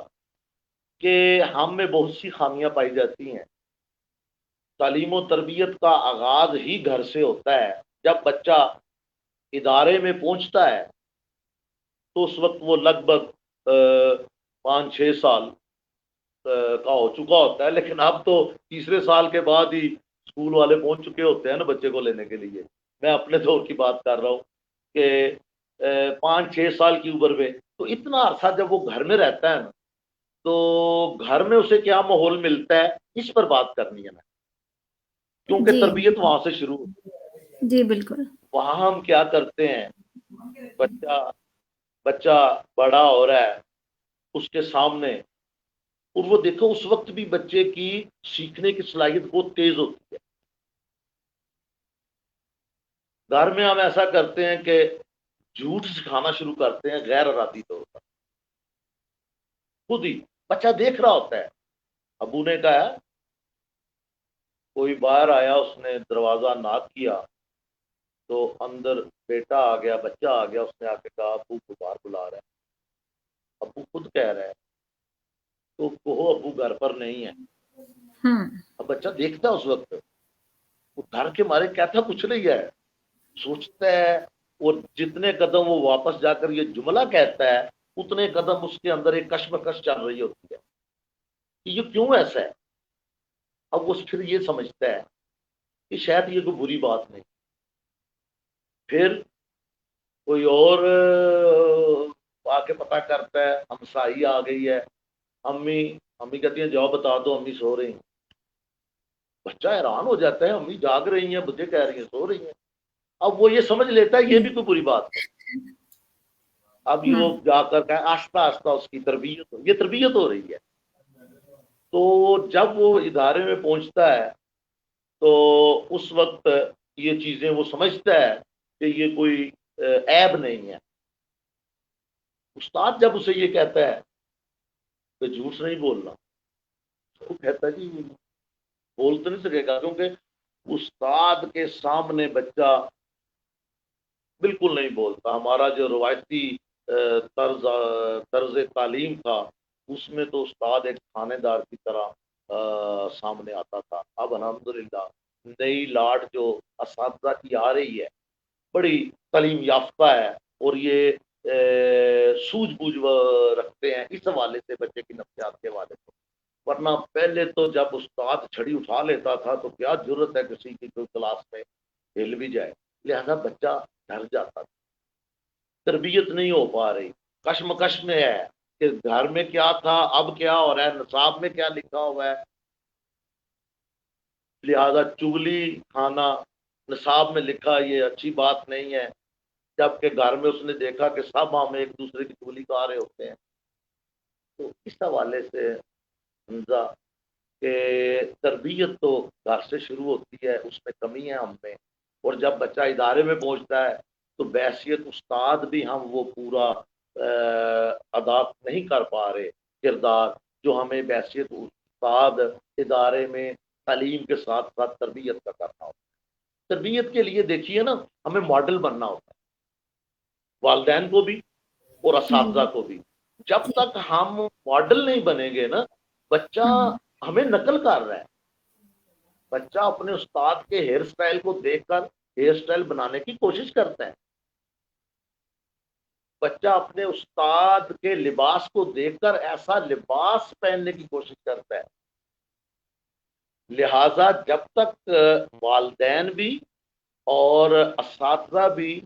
کہ ہم میں بہت سی خامیاں پائی جاتی ہیں. تعلیم و تربیت کا آغاز ہی گھر سے ہوتا ہے. جب بچہ ادارے میں پہنچتا ہے تو اس وقت وہ لگ بھگ 5-6 سال کا ہو چکا ہوتا ہے، لیکن اب تو تیسرے سال کے بعد ہی اسکول والے پہنچ چکے ہوتے ہیں نا بچے کو لینے کے لیے. میں اپنے دور کی بات کر رہا ہوں کہ 5-6 سال کی عمر میں، تو اتنا عرصہ جب وہ گھر میں رہتا ہے نا، تو گھر میں اسے کیا ماحول ملتا ہے اس پر بات کرنی ہے نا، کیونکہ جی تربیت وہاں سے شروع ہوتی ہے. جی بالکل. وہاں ہم کیا کرتے ہیں، بچہ بچہ بڑا ہو رہا ہے، اس کے سامنے اور وہ دیکھو اس وقت بھی بچے کی سیکھنے کی صلاحیت بہت تیز ہوتی ہے. گھر میں ہم ایسا کرتے ہیں کہ جھوٹ سکھانا شروع کرتے ہیں غیر ارادی طور پر. خود ہی بچہ دیکھ رہا ہوتا ہے. ابو نے کہا کوئی باہر آیا, اس نے دروازہ ناک کیا تو اندر بیٹا آ گیا, بچہ آ گیا, اس نے آ کے کہا ابو کو باہر بلا رہا ہے. ابو خود کہہ رہا ہے تو کہو ابو گھر پر نہیں ہے. اب بچہ دیکھتا ہے اس وقت, وہ ڈر کے مارے کہتا کچھ نہیں ہے, سوچتا ہے, اور جتنے قدم وہ واپس جا کر یہ جملہ کہتا ہے اتنے قدم اس کے اندر ایک کشمکش چل رہی ہوتی ہے کہ یہ کیوں ایسا ہے. اب وہ پھر یہ سمجھتا ہے کہ شاید یہ کوئی بری بات نہیں. پھر کوئی اور آ کے پتہ کرتا ہے, ہمسائی آ گئی ہے, امی امی کہتی ہیں جاؤ بتا دو امی سو رہی ہیں. بچہ حیران ہو جاتا ہے, امی جاگ رہی ہیں, مجھے کہہ رہی ہیں سو رہی ہیں. اب وہ یہ سمجھ لیتا ہے یہ بھی کوئی بری بات نہیں. اب یہ وہ جا کر کہ آہستہ آہستہ اس کی تربیت, یہ تربیت ہو رہی ہے. تو جب وہ ادارے میں پہنچتا ہے تو اس وقت یہ چیزیں وہ سمجھتا ہے کہ یہ کوئی عیب نہیں ہے. استاد جب اسے یہ کہتا ہے کہ جھوٹ نہیں بولنا, وہ کہتا ہے جی بول تو نہیں سکے گا, کیونکہ استاد کے سامنے بچہ بالکل نہیں بولتا. ہمارا جو روایتی طرز تعلیم تھا اس میں تو استاد ایک تھانے دار کی طرح سامنے آتا تھا. اب الحمدللہ نئی لاٹ جو اساتذہ کی آ رہی ہے بڑی تعلیم یافتہ ہے, اور یہ سوجھ بوجھ رکھتے ہیں اس حوالے سے بچے کی نفسیات کے حوالے سے. ورنہ پہلے تو جب استاد چھڑی اٹھا لیتا تھا تو کیا ضرورت ہے کسی کی کوئی کلاس میں ہل بھی جائے, لہذا بچہ ڈر جاتا تھا. تربیت نہیں ہو پا رہی, کشمکش میں ہے کہ گھر میں کیا تھا اب کیا ہو رہا ہے, نصاب میں کیا لکھا ہوا ہے. لہذا چگلی کھانا نصاب میں لکھا یہ اچھی بات نہیں ہے, جبکہ گھر میں اس نے دیکھا کہ سب ہم ایک دوسرے کی چگلی کھا رہے ہوتے ہیں. تو اس حوالے سے حمزہ کہ تربیت تو گھر سے شروع ہوتی ہے, اس میں کمی ہے ہم میں. اور جب بچہ ادارے میں پہنچتا ہے تو بحیثیت استاد بھی ہم وہ پورا ادا نہیں کر پا رہے کردار جو ہمیں بحیثیت استاد ادارے میں تعلیم کے ساتھ ساتھ تربیت کا کرنا ہوتا ہے. تربیت کے لیے دیکھیے نا ہمیں ماڈل بننا ہوتا ہے, والدین کو بھی اور اساتذہ کو بھی. جب تک ہم ماڈل نہیں بنیں گے نا, بچہ ہمیں نقل کر رہا ہے. بچہ اپنے استاد کے ہیئر سٹائل کو دیکھ کر ہیئر سٹائل بنانے کی کوشش کرتا ہے. بچہ اپنے استاد کے لباس کو دیکھ کر ایسا لباس پہننے کی کوشش کرتا ہے. لہذا جب تک والدین بھی اور اساتذہ بھی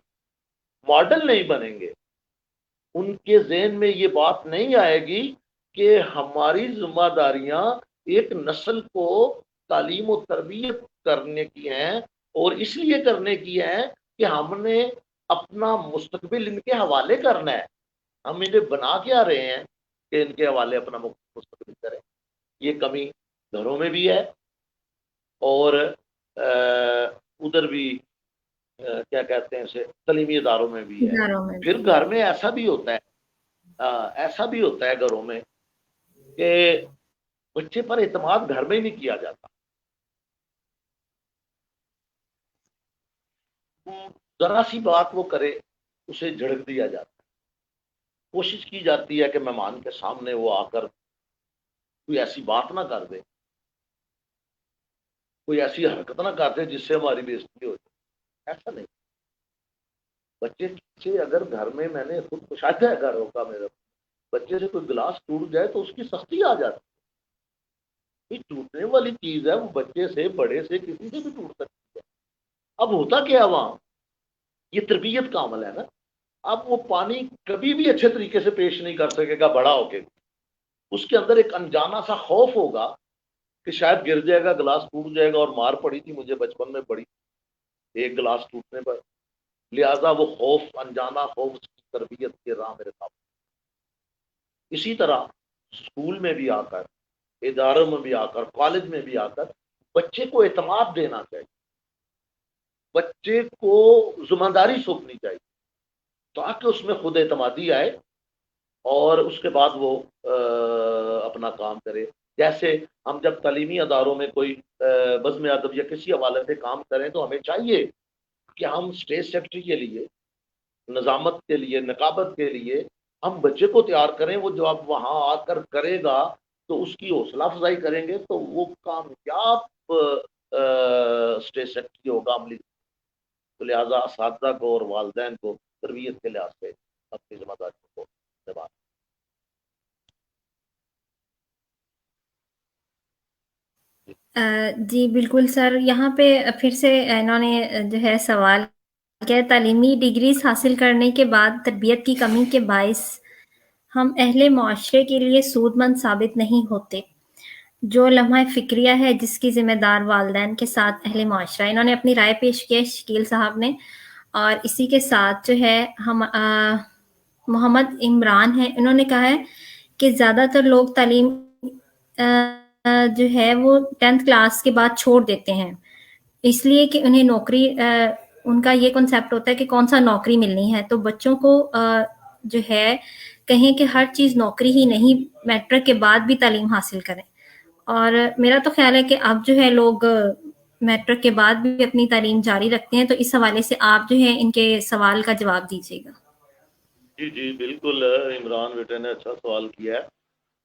ماڈل نہیں بنیں گے, ان کے ذہن میں یہ بات نہیں آئے گی کہ ہماری ذمہ داریاں ایک نسل کو تعلیم و تربیت کرنے کی ہیں, اور اس لیے کرنے کی ہیں کہ ہم نے اپنا مستقبل ان کے حوالے کرنا ہے. ہم انہیں بنا کے آ رہے ہیں کہ ان کے حوالے اپنا مستقبل کریں. یہ کمی گھروں میں بھی ہے اور ادھر بھی کیا کہتے ہیں اسے تعلیمی اداروں میں بھی ہے. پھر گھر میں ایسا بھی ہوتا ہے, ایسا بھی ہوتا ہے گھروں میں کہ بچے پر اعتماد گھر میں ہی نہیں کیا جاتا. ذرا سی بات وہ کرے اسے جھڑک دیا جاتا ہے. کوشش کی جاتی ہے کہ مہمان کے سامنے وہ آ کر کوئی ایسی بات نہ کر دے, کوئی ایسی حرکت نہ کر دے جس سے ہماری بےعزتی ہو جائے. ایسا نہیں. بچے سے اگر گھر میں نے خود مشاہدہ ہے گھروں کا, میرا بچے سے کوئی گلاس ٹوٹ جائے تو اس کی سختی آ جاتی ہے. یہ ٹوٹنے والی چیز ہے, وہ بچے سے بڑے سے کسی سے بھی ٹوٹ سکتی ہے. اب ہوتا کیا وہاں, یہ تربیت کا عمل ہے نا. اب وہ پانی کبھی بھی اچھے طریقے سے پیش نہیں کر سکے گا بڑا ہو کے. اس کے اندر ایک انجانا سا خوف ہوگا کہ شاید گر جائے گا, گلاس ٹوٹ جائے گا, اور مار پڑی تھی مجھے بچپن میں بڑی ایک گلاس ٹوٹنے پر. لہذا وہ خوف, انجانا خوف اس کی تربیت کے راہ میرے سامنے. اسی طرح اسکول میں بھی آ کر اداروں میں بھی آ کر، کالج میں بھی آ کر بچے کو اعتماد دینا چاہیے، بچے کو ذمہ داری سونپنی چاہیے تاکہ اس میں خود اعتمادی آئے اور اس کے بعد وہ اپنا کام کرے۔ جیسے ہم جب تعلیمی اداروں میں کوئی بزم ادب یا کسی حوالے سے کام کریں تو ہمیں چاہیے کہ ہم اسٹیٹ سیکرٹری کے لیے، نظامت کے لیے، نقابت کے لیے ہم بچے کو تیار کریں۔ وہ جو اب وہاں آ کر کرے گا تو اس کی حوصلہ افزائی کریں گے تو وہ کامیاب اسٹیٹ سیکرٹری ہوگا عملی۔ تو لہٰذا اساتذہ کو اور والدین کو تربیت کے لحاظ سے اپنی ذمہ داریوں کو نبھانا۔ جی بالکل سر، یہاں پہ پھر سے انہوں نے جو ہے سوال کیا، تعلیمی ڈگریز حاصل کرنے کے بعد تربیت کی کمی کے باعث ہم اہل معاشرے کے لیے سود مند ثابت نہیں ہوتے، جو لمحہ فکریہ ہے جس کی ذمہ دار والدین کے ساتھ اہل معاشرہ۔ انہوں نے اپنی رائے پیش کی ہے شکیل صاحب نے، اور اسی کے ساتھ جو ہے ہم محمد عمران ہیں، انہوں نے کہا ہے کہ زیادہ تر لوگ تعلیم جو ہے وہ 10th کلاس کے بعد چھوڑ دیتے ہیں، اس لیے کہ انہیں نوکری، ان کا یہ کنسیپٹ ہوتا ہے کہ کون سا نوکری ملنی ہے، تو بچوں کو جو ہے کہیں کہ ہر چیز نوکری ہی نہیں، میٹرک کے بعد بھی تعلیم حاصل کریں۔ اور میرا تو خیال ہے کہ اب جو ہے لوگ میٹرک کے بعد بھی اپنی تعلیم جاری رکھتے ہیں، تو اس حوالے سے آپ جو ہے ان کے سوال کا جواب دیجیے گا۔ جی جی بالکل، عمران بیٹے نے اچھا سوال کیا ہے۔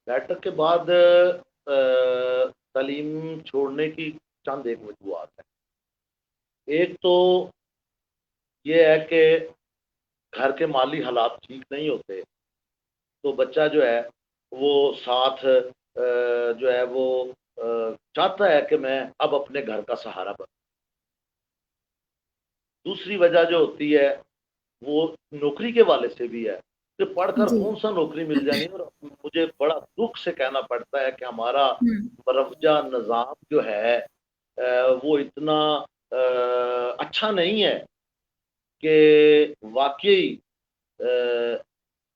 میٹرک کے بعد تعلیم چھوڑنے کی چند ایک وجوہات ہیں۔ ایک تو یہ ہے کہ گھر کے مالی حالات ٹھیک نہیں ہوتے، تو بچہ جو ہے وہ ساتھ جو ہے وہ چاہتا ہے کہ میں اب اپنے گھر کا سہارا بنوں۔ دوسری وجہ جو ہوتی ہے وہ نوکری کے والے سے بھی ہے کہ پڑھ کر جی کون سا نوکری مل جانی، اور مجھے بڑا دکھ سے کہنا پڑتا ہے کہ ہمارا برفجہ نظام جو ہے وہ اتنا اچھا نہیں ہے کہ واقعی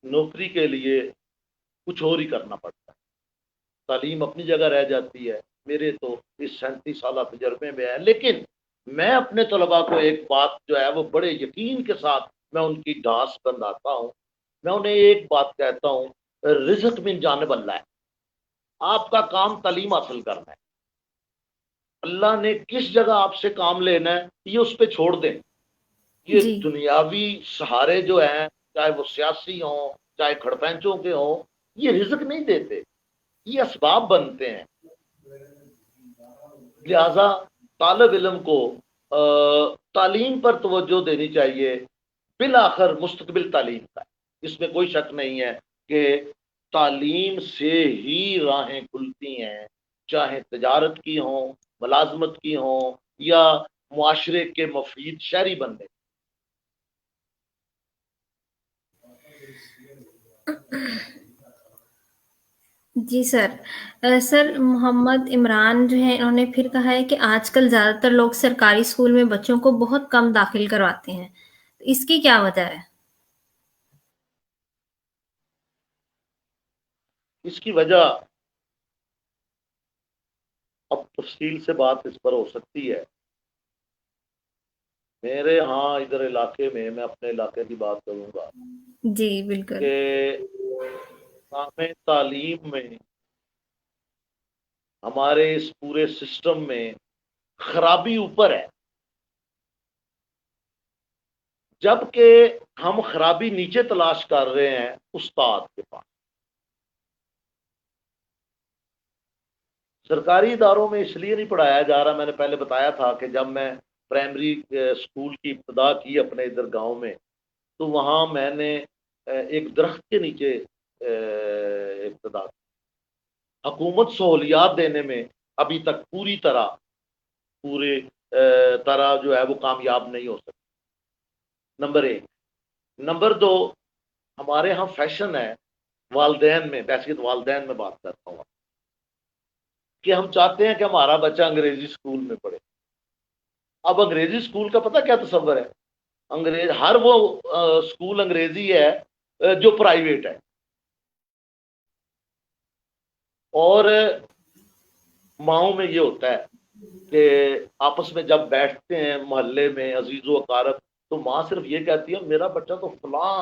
نوکری کے لیے کچھ اور ہی کرنا پڑتا ہے۔ تعلیم اپنی جگہ رہ جاتی ہے، میرے تو اس 37 سالہ تجربے میں ہے، لیکن میں اپنے طلباء کو ایک بات جو ہے وہ بڑے یقین کے ساتھ میں ان کی ڈانس بندھاتا ہوں، میں انہیں ایک بات کہتا ہوں، رزق من جانب اللہ ہے، آپ کا کام تعلیم حاصل کرنا ہے، اللہ نے کس جگہ آپ سے کام لینا ہے یہ اس پہ چھوڑ دیں۔ یہ جی دنیاوی سہارے جو ہیں، چاہے وہ سیاسی ہوں چاہے کھڑپینچوں کے ہوں، یہ رزق نہیں دیتے، یہ اسباب بنتے ہیں۔ لہذا طالب علم کو تعلیم پر توجہ دینی چاہیے، بالآخر مستقبل تعلیم کا ہے، اس میں کوئی شک نہیں ہے کہ تعلیم سے ہی راہیں کھلتی ہیں، چاہے تجارت کی ہوں، ملازمت کی ہوں، یا معاشرے کے مفید شہری بننے۔ جی سر، سر محمد عمران جو ہے انہوں نے پھر کہا ہے کہ آج کل زیادہ تر لوگ سرکاری اسکول میں بچوں کو بہت کم داخل کرواتے ہیں، اس کی کیا وجہ ہے؟ اس کی وجہ اب تفصیل سے بات اس پر ہو سکتی ہے۔ میرے ہاں ادھر علاقے میں اپنے علاقے کی بات کروں گا جی بالکل۔ کہ نظام تعلیم میں ہمارے اس پورے سسٹم میں خرابی اوپر ہے، جبکہ ہم خرابی نیچے تلاش کر رہے ہیں استاد کے پاس۔ سرکاری اداروں میں اس لیے نہیں پڑھایا جا رہا، میں نے پہلے بتایا تھا کہ جب میں پرائمری اسکول کی ابتدا کی اپنے ادھر گاؤں میں، تو وہاں میں نے ایک درخت کے نیچے ابتدا کی۔ حکومت سہولیات دینے میں ابھی تک پوری طرح جو ہے وہ کامیاب نہیں ہو سکتی، نمبر ایک۔ نمبر دو، ہمارے ہاں فیشن ہے والدین میں، بحثیت والدین میں بات کرتا ہوں، کہ ہم چاہتے ہیں کہ ہمارا بچہ انگریزی اسکول میں پڑھے۔ اب انگریزی اسکول کا پتہ کیا تصور ہے؟ ہر وہ اسکول انگریزی ہے جو پرائیویٹ ہے، اور ماؤں میں یہ ہوتا ہے کہ آپس میں جب بیٹھتے ہیں محلے میں عزیز و اقارب، تو ماں صرف یہ کہتی ہے میرا بچہ تو فلاں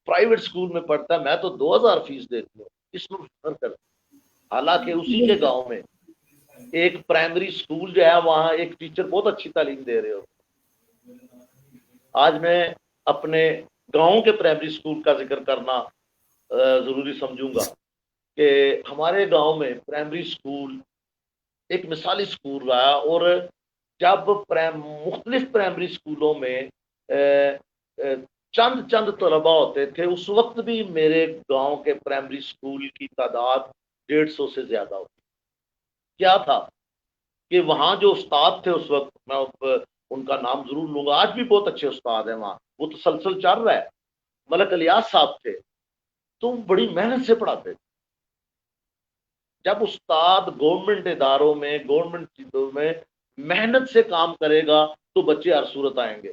پرائیویٹ اسکول میں پڑھتا ہے، میں تو 2000 فیس دیتی ہوں، اس میں فخر کرتی ہے۔ حالانکہ اسی کے بالکل گاؤں میں ایک پرائمری اسکول جو ہے وہاں ایک ٹیچر بہت اچھی تعلیم دے رہے ہو۔ آج میں اپنے گاؤں کے پرائمری اسکول کا ذکر کرنا ضروری سمجھوں گا کہ ہمارے گاؤں میں پرائمری اسکول ایک مثالی اسکول رہا، اور جب مختلف پرائمری اسکولوں میں چند چند طلباء ہوتے تھے، اس وقت بھی میرے گاؤں کے پرائمری اسکول کی تعداد 150 سے زیادہ ہوتی۔ کیا تھا کہ وہاں جو استاد تھے اس وقت، میں ان کا نام ضرور لوں گا، آج بھی بہت اچھے استاد ہیں وہاں، وہ تسلسل چل رہا ہے، ملک الیاس صاحب تھے، تو بڑی محنت سے پڑھاتے تھے۔ جب استاد گورنمنٹ اداروں میں، گورنمنٹ چیزوں میں محنت سے کام کرے گا تو بچے ہر صورت آئیں گے،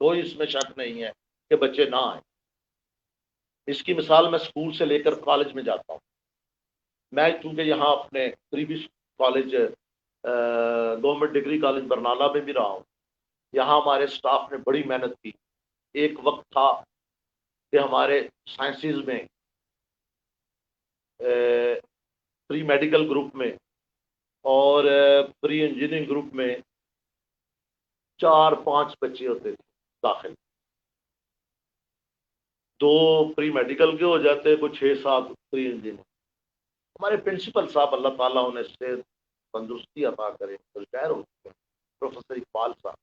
کوئی اس میں شک نہیں ہے کہ بچے نہ آئیں۔ اس کی مثال میں اسکول سے لے کر کالج میں جاتا ہوں۔ میں چونکہ یہاں اپنے قریبی college government degree college Barnala میں بھی رہا ہوں، یہاں ہمارے سٹاف نے بڑی محنت کی۔ ایک وقت تھا کہ ہمارے سائنسز میں پری میڈیکل گروپ میں اور پری انجینئرنگ گروپ میں 4-5 بچے ہوتے تھے داخل، 2 پری میڈیکل کے ہو جاتے، کوئی 6-7 پری انجینئرنگ۔ ہمارے پرنسپل صاحب اللہ تعالیٰ انہیں سے تندرستی عطا کرے، ریٹائر ہو چکے ہیں، پروفیسر اقبال صاحب،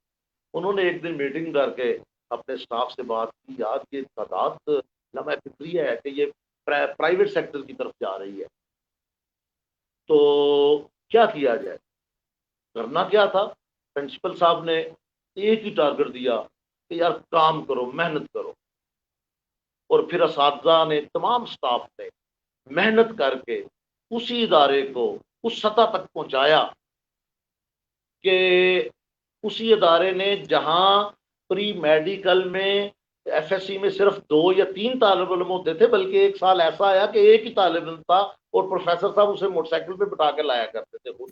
انہوں نے ایک دن میٹنگ کر کے اپنے سٹاف سے بات کی، یاد یہ تعداد لمحہ فکری ہے کہ یہ پرائیویٹ سیکٹر کی طرف جا رہی ہے، تو کیا کیا جائے؟ کرنا کیا تھا؟ پرنسپل صاحب نے ایک ہی ٹارگٹ دیا کہ یار کام کرو، محنت کرو، اور پھر اساتذہ نے، تمام سٹاف نے محنت کر کے اسی ادارے کو اس سطح تک پہنچایا کہ اسی ادارے نے جہاں پری میڈیکل میں ایف ایس سی میں صرف 2 یا 3 طالب علم ہوتے تھے، بلکہ ایک سال ایسا آیا کہ ایک ہی طالب علم تھا، اور پروفیسر صاحب اسے موٹر سائیکل پہ بٹھا کے لایا کرتے تھے خود۔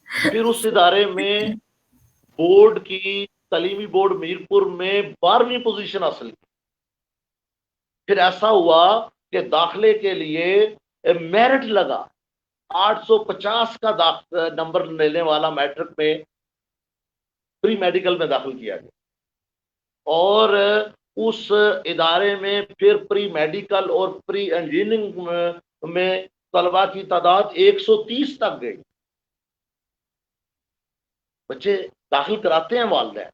پھر اس ادارے میں بورڈ کی، تعلیمی بورڈ میرپور میں 12ویں پوزیشن حاصل کی۔ پھر ایسا ہوا کہ داخلے کے لیے میرٹ لگا، 850 کا نمبر لینے والا میٹرک میں پری میڈیکل میں داخل کیا گیا، اور اس ادارے میں پھر پری میڈیکل اور پری انجینئرنگ میں طلباء کی تعداد 130 تک گئی۔ بچے داخل کراتے ہیں والدین،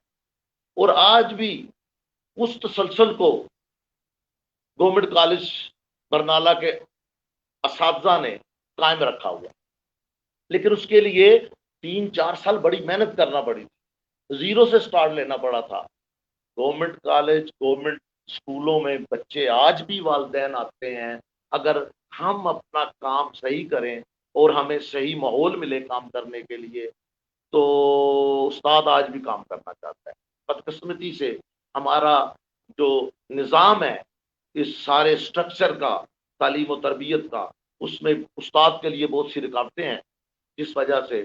اور آج بھی اس تسلسل کو گورنمنٹ کالج برنالہ کے اساتذہ نے قائم رکھا ہوا، لیکن اس کے لیے 3-4 سال بڑی محنت کرنا پڑی تھی، زیرو سے سٹارٹ لینا پڑا تھا۔ گورنمنٹ کالج، گورنمنٹ اسکولوں میں بچے آج بھی والدین آتے ہیں، اگر ہم اپنا کام صحیح کریں اور ہمیں صحیح ماحول ملے کام کرنے کے لیے، تو استاد آج بھی کام کرنا چاہتا ہے۔ بدقسمتی سے ہمارا جو نظام ہے اس سارے سٹرکچر کا، تعلیم و تربیت کا، اس میں استاد کے لیے بہت سی رکاوٹیں ہیں، جس وجہ سے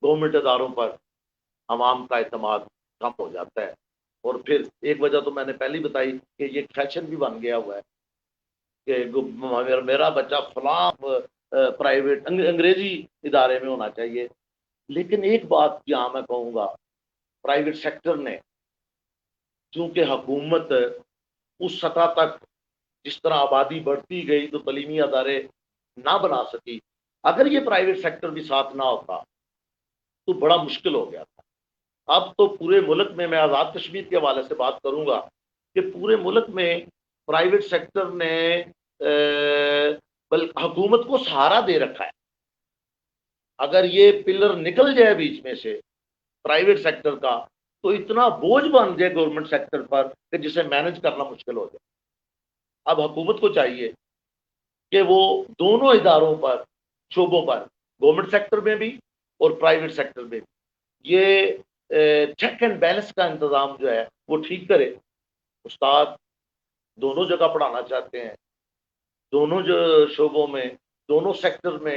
گورنمنٹ اداروں پر عوام کا اعتماد کم ہو جاتا ہے۔ اور پھر ایک وجہ تو میں نے پہلی بتائی کہ یہ فیشن بھی بن گیا ہوا ہے کہ میرا بچہ فلاں پرائیویٹ انگریزی ادارے میں ہونا چاہیے۔ لیکن ایک بات یہاں میں کہوں گا، پرائیویٹ سیکٹر نے چونکہ حکومت اس سطح تک جس طرح آبادی بڑھتی گئی تو تعلیمی ادارے نہ بنا سکی، اگر یہ پرائیویٹ سیکٹر بھی ساتھ نہ ہوتا تو بڑا مشکل ہو گیا تھا۔ اب تو پورے ملک میں آزاد کشمیر کے حوالے سے بات کروں گا کہ پورے ملک میں پرائیویٹ سیکٹر نے حکومت کو سہارا دے رکھا ہے۔ اگر یہ پلر نکل جائے بیچ میں سے پرائیویٹ سیکٹر کا، تو اتنا بوجھ بن جائے گورنمنٹ سیکٹر پر کہ جسے مینج کرنا مشکل ہو جائے۔ اب حکومت کو چاہیے کہ وہ دونوں اداروں پر، شعبوں پر، گورنمنٹ سیکٹر میں بھی اور پرائیویٹ سیکٹر میں بھی، یہ چیک اینڈ بیلنس کا انتظام جو ہے وہ ٹھیک کرے۔ استاد دونوں جگہ پڑھانا چاہتے ہیں، دونوں جو شعبوں میں، دونوں سیکٹر میں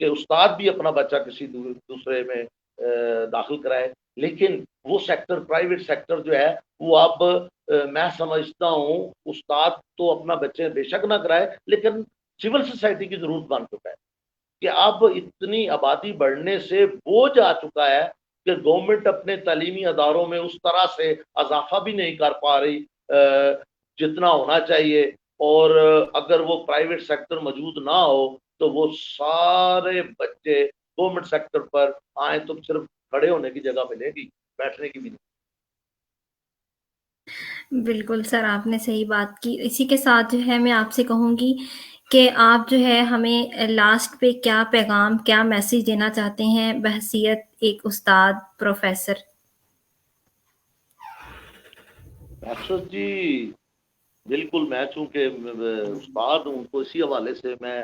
کہ استاد بھی اپنا بچہ کسی دوسرے میں داخل کرائے، لیکن وہ سیکٹر، پرائیویٹ سیکٹر جو ہے وہ اب میں سمجھتا ہوں استاد تو اپنا بچے بے شک نہ کرائے، لیکن سول سوسائٹی کی ضرورت بن چکا ہے کہ اب اتنی آبادی بڑھنے سے بوجھ آ چکا ہے کہ گورنمنٹ اپنے تعلیمی اداروں میں اس طرح سے اضافہ بھی نہیں کر پا رہی جتنا ہونا چاہیے، اور اگر وہ پرائیویٹ سیکٹر موجود نہ ہو تو وہ سارے بچے گورنمنٹ سیکٹر پر آئیں تو صرف کھڑے ہونے کی جگہ ملے گی، بیٹھنے کی بھی نہیں۔ بالکل سر، آپ نے صحیح بات کی۔ اسی کے ساتھ جو ہے میں آپ سے کہوں گی کہ آپ جو ہے ہمیں لاسٹ پہ کیا پیغام، کیا میسیج دینا چاہتے ہیں بحیثیت ایک استاد، پروفیسر؟ اکثر جی بالکل، میں چونکہ استاد ہوں تو اسی حوالے سے میں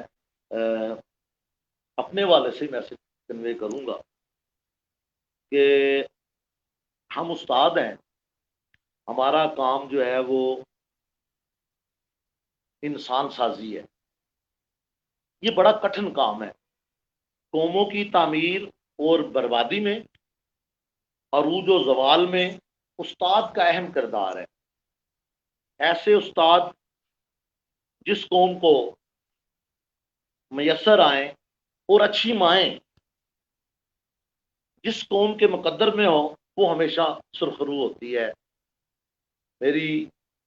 اپنے والے سے میسج کنوے کروں گا کہ ہم استاد ہیں، ہمارا کام جو ہے وہ انسان سازی ہے، یہ بڑا کٹھن کام ہے۔ قوموں کی تعمیر اور بربادی میں، عروج و زوال میں استاد کا اہم کردار ہے۔ ایسے استاد جس قوم کو میسر آئیں اور اچھی مائیں جس قوم کے مقدر میں ہو وہ ہمیشہ سرخرو ہوتی ہے۔ میری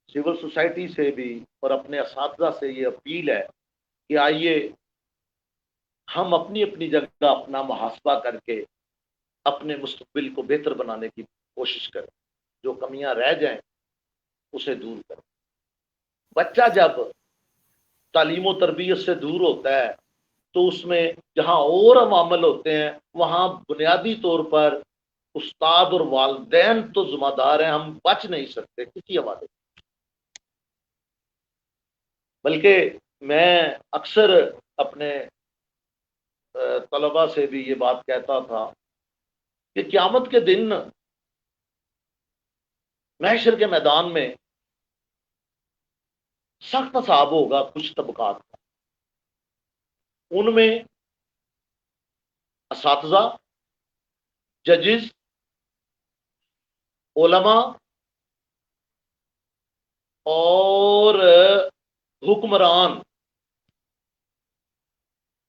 سول سوسائٹی سے بھی اور اپنے اساتذہ سے یہ اپیل ہے کہ آئیے ہم اپنی اپنی جگہ اپنا محاسبہ کر کے اپنے مستقبل کو بہتر بنانے کی کوشش کریں، جو کمیاں رہ جائیں اسے دور کریں۔ بچہ جب تعلیم و تربیت سے دور ہوتا ہے تو اس میں جہاں اور عوامل ہوتے ہیں وہاں بنیادی طور پر استاد اور والدین تو ذمہ دار ہیں، ہم بچ نہیں سکتے کسی حوالے سے۔ بلکہ میں اکثر اپنے طلباء سے بھی یہ بات کہتا تھا کہ قیامت کے دن محشر کے میدان میں سخت حساب ہوگا کچھ طبقات کا، ان میں اساتذہ، ججز، علماء اور حکمران،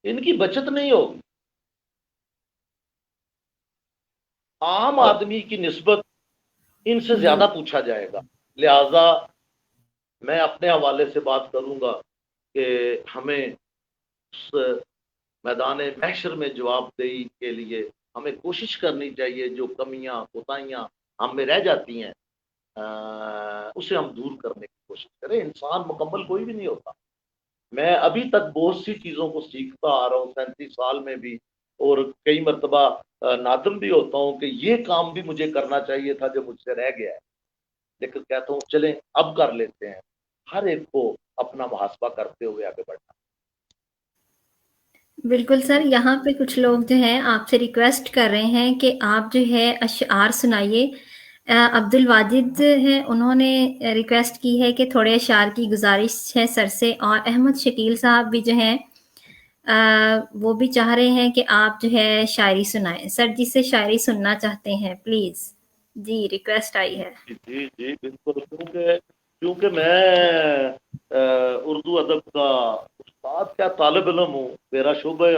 ان کی بچت نہیں ہوگی۔ عام آدمی کی نسبت ان سے جی زیادہ پوچھا جائے گا، لہذا میں اپنے حوالے سے بات کروں گا کہ ہمیں اس میدان محشر میں جواب دہی کے لیے ہمیں کوشش کرنی چاہیے، جو کمیاں کوتاہیاں ہم میں رہ جاتی ہیں اسے ہم دور کرنے کی کوشش کریں۔ انسان مکمل کوئی بھی نہیں ہوتا۔ میں ابھی تک بہت سی چیزوں کو سیکھتا آ رہا ہوں 37 سال میں بھی، اور کئی مرتبہ نادم بھی ہوتا ہوں کہ یہ کام بھی مجھے کرنا چاہیے تھا جو مجھ سے رہ گیا ہے، لیکن کہتا ہوں چلیں اب کر لیتے ہیں۔ ہر ایک کو اپنا محاسبہ کرتے ہوئے آگے بڑھنا۔ بالکل سر، یہاں پہ کچھ لوگ جو ہیں آپ سے ریکویسٹ کر رہے ہیں کہ آپ جو ہے اشعار سنائیے۔ عبد الواجد ہیں، انہوں نے ریکویسٹ کی ہے کہ تھوڑے اشعار کی گزارش ہے سر سے، اور احمد شکیل صاحب بھی جو ہیں وہ بھی چاہ رہے ہیں کہ آپ جو ہے شاعری سنائیں۔ سر جس سے شاعری سننا چاہتے ہیں پلیز، جی ریکویسٹ آئی ہے۔ جی جی بالکل، کیونکہ میں اردو ادب کا استاد کیا طالب علم ہوں، میرا شعبہ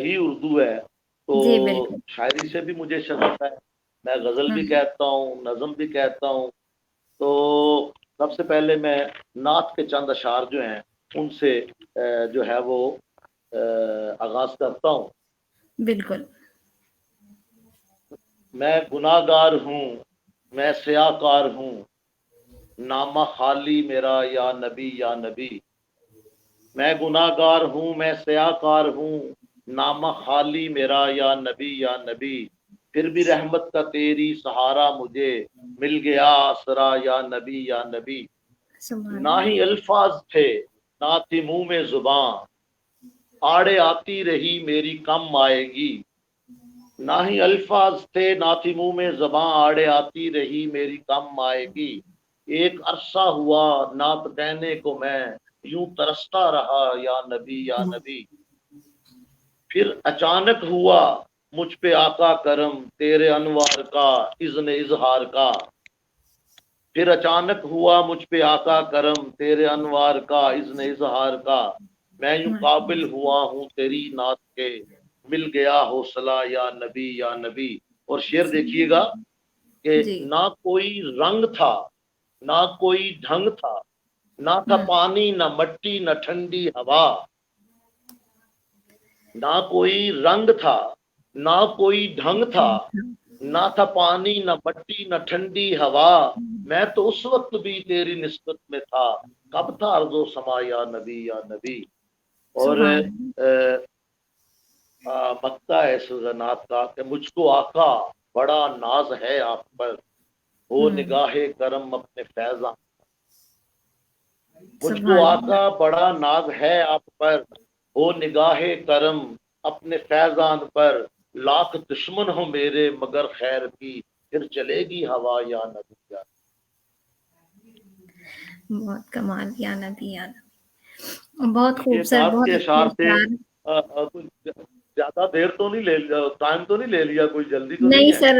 ہی اردو ہے، تو جی بالکل شاعری سے بھی مجھے شغف ہے۔ میں غزل بھی ہوں، کہتا ہوں، نظم بھی کہتا ہوں۔ تو سب سے پہلے میں نعت کے چند اشعار جو ہیں ان سے جو ہے وہ آغاز کرتا ہوں۔ بالکل میں گناہ گار ہوں، میں سیاہ کار ہوں، نامہ خالی میرا یا نبی یا نبی۔ میں گناہ گار ہوں، میں سیاہ کار ہوں، نامہ خالی میرا یا نبی یا نبی۔ پھر بھی رحمت کا تیری سہارا مجھے، مل گیا آسرا یا نبی یا نبی۔ سبحان نہ اللہ۔ ہی الفاظ تھے نہ تھی منہ میں زباں، آڑے آتی رہی میری کم آئے گی۔ نہ ہی الفاظ تھے نہ تھی منہ میں زباں، آڑے آتی رہی میری کم آئے گی۔ ایک عرصہ ہوا نعت کہنے کو میں، یوں ترستا رہا یا نبی یا نبی۔ پھر اچانک ہوا مجھ پہ آقا کرم تیرے انوار کا اذن اظہار کا، پھر اچانک ہوا مجھ پہ آقا کرم تیرے انوار کا اذن اظہار کا، میں یوں قابل ہوا ہوں تیری نعت کے، مل گیا حوصلہ یا نبی یا نبی۔ اور شعر دیکھیے گا کہ جی نہ کوئی رنگ تھا نہ کوئی ڈھنگ تھا، نہ تھا پانی نہ مٹی نہ ٹھنڈی ہوا، نہ کوئی رنگ تھا نہ کوئی ڈھنگ تھا، نہ تھا پانی نہ مٹی نہ ٹھنڈی ہوا، میں تو اس وقت بھی تیری نسبت میں تھا، کب تھا ارض و سما یا نبی یا نبی۔ اور سبحان مکتا ہے اس نعت کا کہ مجھ کو آقا بڑا ناز ہے آپ پر، ہو نگاہ کرم اپنے فیضاں، مجھ کو سبحان اللہ، آقا بڑا ناز ہے آپ پر، ہو نگاہ کرم اپنے فیضان پر، لاکھ دشمن ہو میرے مگر خیر کی، پھر چلے گی ہوا یا نبی یا بہت کمال، یا نبی یا نبی، بہت نبی۔ ایک خوبصورت، آپ بہت کے اچھے اشعار سے اشعار۔ کچھ زیادہ دیر تو نہیں لے لیا، ٹائم تو نہیں لے لیا، کوئی جلدی تو نہیں نہیں ہے؟ سر،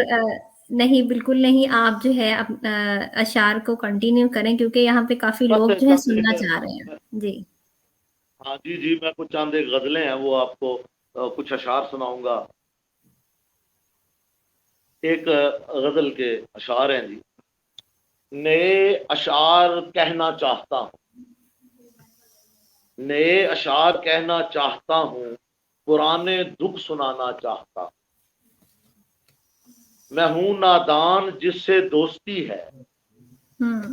نہیں بالکل نہیں، آپ جو ہے اشعار کو کنٹینیو کریں کیونکہ یہاں پہ کافی بس لوگ جو ہے چند ایک، سننا چاہ رہے ہیں۔ جی ہاں جی جی، میں کچھ چند ایک غزلیں ہیں وہ آپ کو کچھ اشعار سناؤں گا۔ ایک غزل کے اشعار ہیں جی، نئے اشعار کہنا چاہتا ہوں، نئے اشعار کہنا چاہتا ہوں، پرانے دکھ سنانا چاہتا ہوں، میں ہوں نادان جس سے دوستی ہے،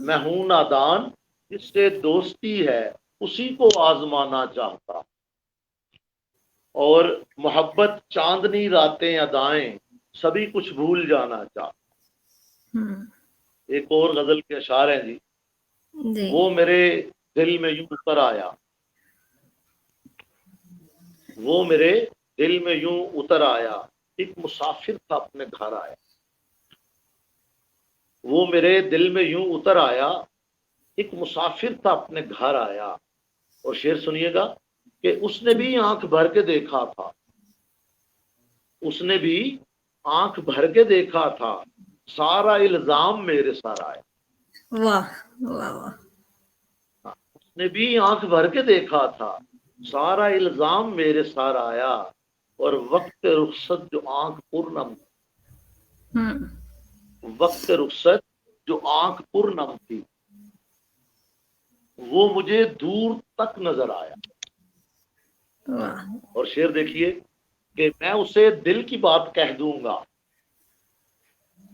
میں ہوں نادان جس سے دوستی ہے، اسی کو آزمانا چاہتا ہوں، اور محبت چاندنی راتیں ادائیں، سبھی کچھ بھول جانا چاہتا ہوں۔ ایک اور غزل کے اشعار ہیں جی، جی وہ میرے دل میں یوں اتر آیا، وہ میرے دل میں یوں اتر آیا، ایک مسافر تھا اپنے گھر آیا، وہ میرے دل میں یوں اتر آیا، ایک مسافر تھا اپنے گھر آیا۔ اور شعر سنیے گا کہ اس نے بھی آنکھ بھر کے دیکھا تھا، اس نے بھی آنکھ بھر کے دیکھا تھا، سارا الزام میرے سر آیا، واہ واہ واہ، اس نے بھی آنکھ بھر کے دیکھا تھا، سارا الزام میرے سر آیا، اور وقت رخصت جو آنکھ پرنم، وقت رخصت جو آنکھ پرنم تھی، وہ مجھے دور تک نظر آیا۔ واہ، اور شعر دیکھیے کہ میں اسے دل کی بات کہہ دوں گا،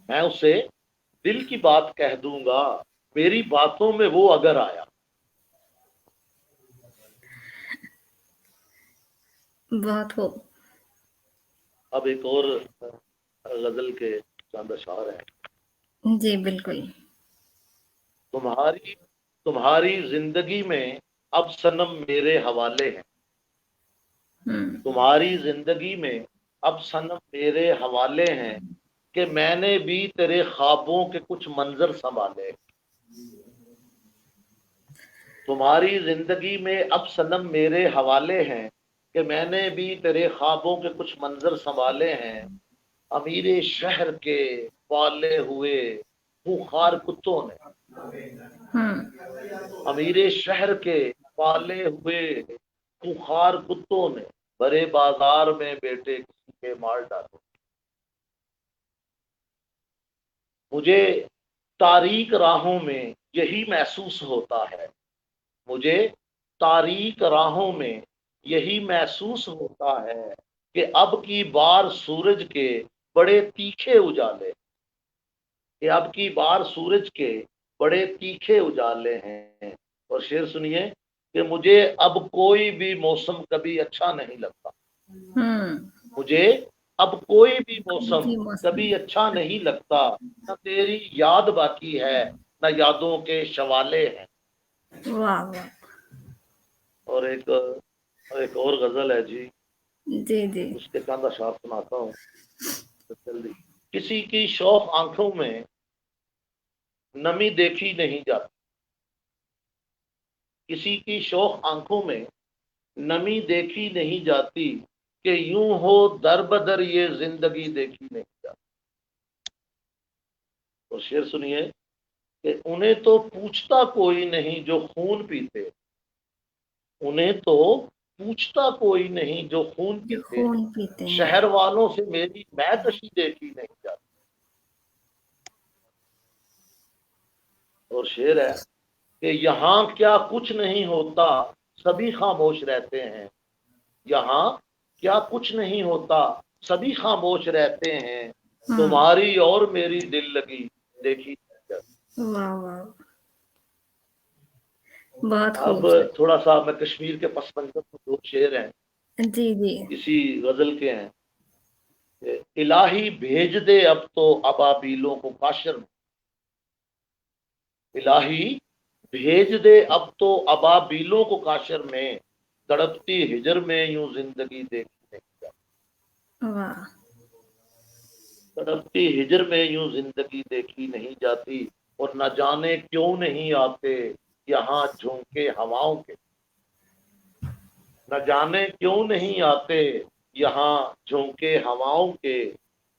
میں اسے دل کی بات کہہ دوں گا، میری باتوں میں وہ اگر آیا۔ بہت خوب۔ اب ایک اور غزل کے چند اشعار ہیں، جی بالکل۔ تمہاری تمہاری زندگی میں اب صنم میرے حوالے ہیں، تمہاری زندگی میں اب صنم میرے حوالے ہیں، کہ میں نے بھی تیرے خوابوں کے کچھ منظر سنبھالے، تمہاری زندگی میں اب صنم میرے حوالے ہیں، کہ میں نے بھی تیرے خوابوں کے کچھ منظر سنبھالے ہیں، امیر شہر کے پالے ہوئے خوخار کتوں نے، امیر شہر کے پالے ہوئے خوخار کتوں نے، بڑے بازار میں بیٹے کسی کے مار ڈالے، مجھے تاریک راہوں میں یہی محسوس ہوتا ہے، مجھے تاریک راہوں میں یہی محسوس ہوتا ہے، کہ اب کی بار سورج کے بڑے تیکھے اجالے، کہ اب کی بار سورج کے بڑے تیکھے اجالے ہیں۔ اور شعر سنیے کہ مجھے اب کوئی بھی موسم کبھی اچھا نہیں لگتا، مجھے اب کوئی بھی موسم جی موسم، کبھی اچھا نہیں لگتا، نہ تیری یاد باقی ہے نہ یادوں کے شوالے ہیں۔ واہ واہ، اور ایک اور غزل ہے جی، جی جی اس کے چند اشعار سناتا ہوں جلدی۔ کسی کی شوق آنکھوں میں نمی دیکھی نہیں جاتی، کسی کی شوق آنکھوں میں نمی دیکھی نہیں جاتی، کہ یوں ہو در بدر یہ زندگی دیکھی نہیں جاتی. اور شعر سنیے کہ انہیں تو پوچھتا کوئی نہیں جو خون پیتے، انہیں تو پوچھتا کوئی نہیں جو خون جو پیتے، خون پیتے ہیں. شہر والوں سے میری میں کشی دیکھی نہیں جاتی. اور شعر ہے کہ یہاں کیا کچھ نہیں ہوتا سبھی خاموش رہتے ہیں، یہاں کیا کچھ نہیں ہوتا سبھی خاموش رہتے ہیں، تمہاری اور میری دل لگی دیکھی نہیں جاتی. واہ واہ، بہت اب خوبصورت. تھوڑا سا میں کشمیر کے پس منظر میں دو شعر ہیں جی جی. اسی غزل کے ہیں. الہی بھیج دے اب تو ابابیلوں کو کاشر میں، الہی بھیج دے اب تو ابابیلوں کو کاشر میں، تڑپتی ہجر میں یوں زندگی دیکھی نہیں جاتی. واہ. تڑپتی ہجر میں یوں زندگی دیکھی نہیں جاتی، اور نہ جانے کیوں نہیں آتے یہاں جھونکے ہواؤں کے، نہ جانے کیوں نہیں آتے یہاں جھونکے ہواؤں کے،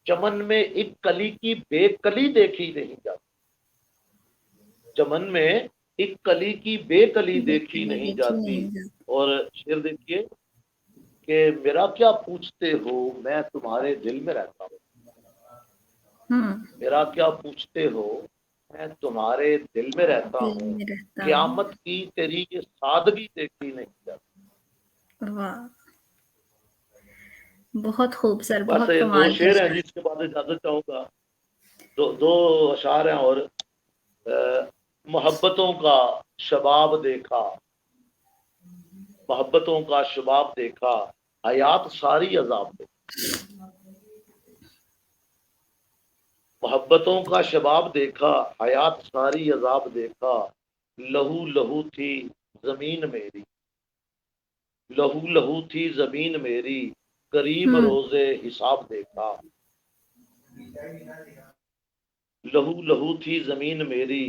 چمن میں ایک کلی کی بے کلی دیکھی نہیں جاتی، چمن میں ایک کلی کی بے کلی دیکھی نہیں دیکھی جاتی. نہیں جاتی. اور شعر دیکھیے کہ میرا کیا پوچھتے ہو میں تمہارے دل میں رہتا ہوں، میرا کیا پوچھتے ہو میں تمہارے دل میں رہتا دل ہوں، میں رہتا ہوں. قیامت کی تیری یہ سادگی دیکھی نہیں جاتی. واہ، بہت خوب سر، بس بہت یہ دو کمال کے شعر ہیں اشعار. جس کے بعد اجازت چاہوں گا. دو اشعار ہیں. اور محبتوں کا شباب دیکھا، محبتوں کا شباب دیکھا، حیات ساری عذاب دیکھا. محبتوں کا شباب دیکھا، حیات ساری عذاب دیکھا، لہو لہو تھی زمین میری، لہو لہو تھی زمین میری، قریب روز حساب دیکھا، لہو لہو تھی زمین میری،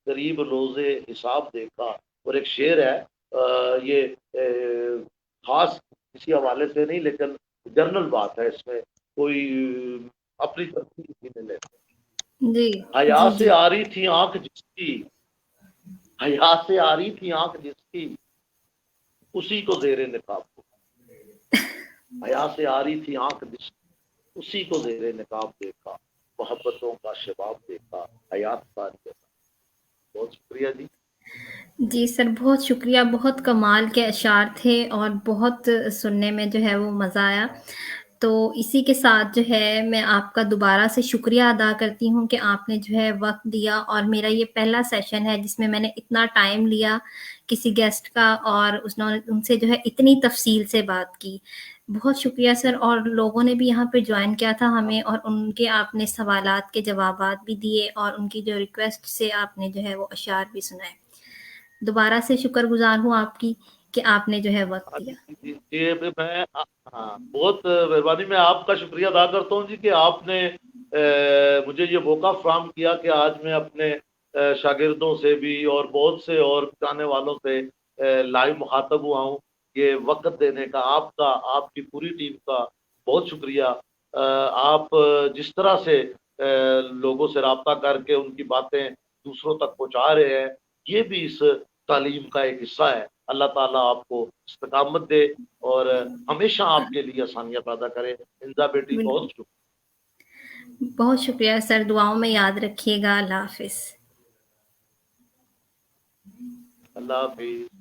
قریب روز حساب دیکھا. اور ایک شعر ہے یہ خاص کسی حوالے سے نہیں لیکن جنرل بات ہے، اس میں کوئی اپنی طرف کسی نے لے. جی حیا جی سے جی. آ رہی تھی آنکھ جس کی، حیا سے آ رہی تھی آنکھ جس کی، اسی کو زیر نقاب کو، حیا سے آ رہی تھی آنکھ جس کی اسی کو زیر نقاب دیکھا، محبتوں کا شباب دیکھا، حیات ساری دیکھا. بہت شکریہ جی. جی سر، بہت شکریہ، بہت کمال کے اشعار تھے اور بہت سننے میں جو ہے وہ مزہ آیا. تو اسی کے ساتھ جو ہے میں آپ کا دوبارہ سے شکریہ ادا کرتی ہوں کہ آپ نے جو ہے وقت دیا، اور میرا یہ پہلا سیشن ہے جس میں میں نے اتنا ٹائم لیا کسی گیسٹ کا، اور ان سے جو ہے اتنی تفصیل سے بات کی. بہت شکریہ سر. اور لوگوں نے بھی یہاں پہ جوائن کیا تھا ہمیں، اور ان کے آپ نے سوالات کے جوابات بھی دیے، اور ان کی جو ریکویسٹ سے آپ نے جو ہے وہ اشعار بھی سنائے. دوبارہ سے شکر گزار ہوں آپ کی کہ آپ نے جو ہے وقت دیا. میں بہت مہربانی، میں آپ کا شکریہ ادا کرتا ہوں جی کہ آپ نے مجھے یہ موقع فراہم کیا کہ آج میں اپنے شاگردوں سے بھی اور بہت سے اور جانے والوں سے لائیو مخاطب ہوا ہوں. یہ وقت دینے کا آپ کی پوری ٹیم کا بہت شکریہ. آپ جس طرح سے لوگوں سے رابطہ کر کے ان کی باتیں دوسروں تک پہنچا رہے ہیں، یہ بھی اس تعلیم کا ایک حصہ ہے. اللہ تعالیٰ آپ کو استقامت دے اور ہمیشہ آپ کے لیے آسانیاں پیدا کرے. انزا بیٹی بالکل، بہت شکریہ. بہت شکریہ سر. دعاؤں میں یاد رکھیے گا. اللہ حافظ. اللہ حافظ.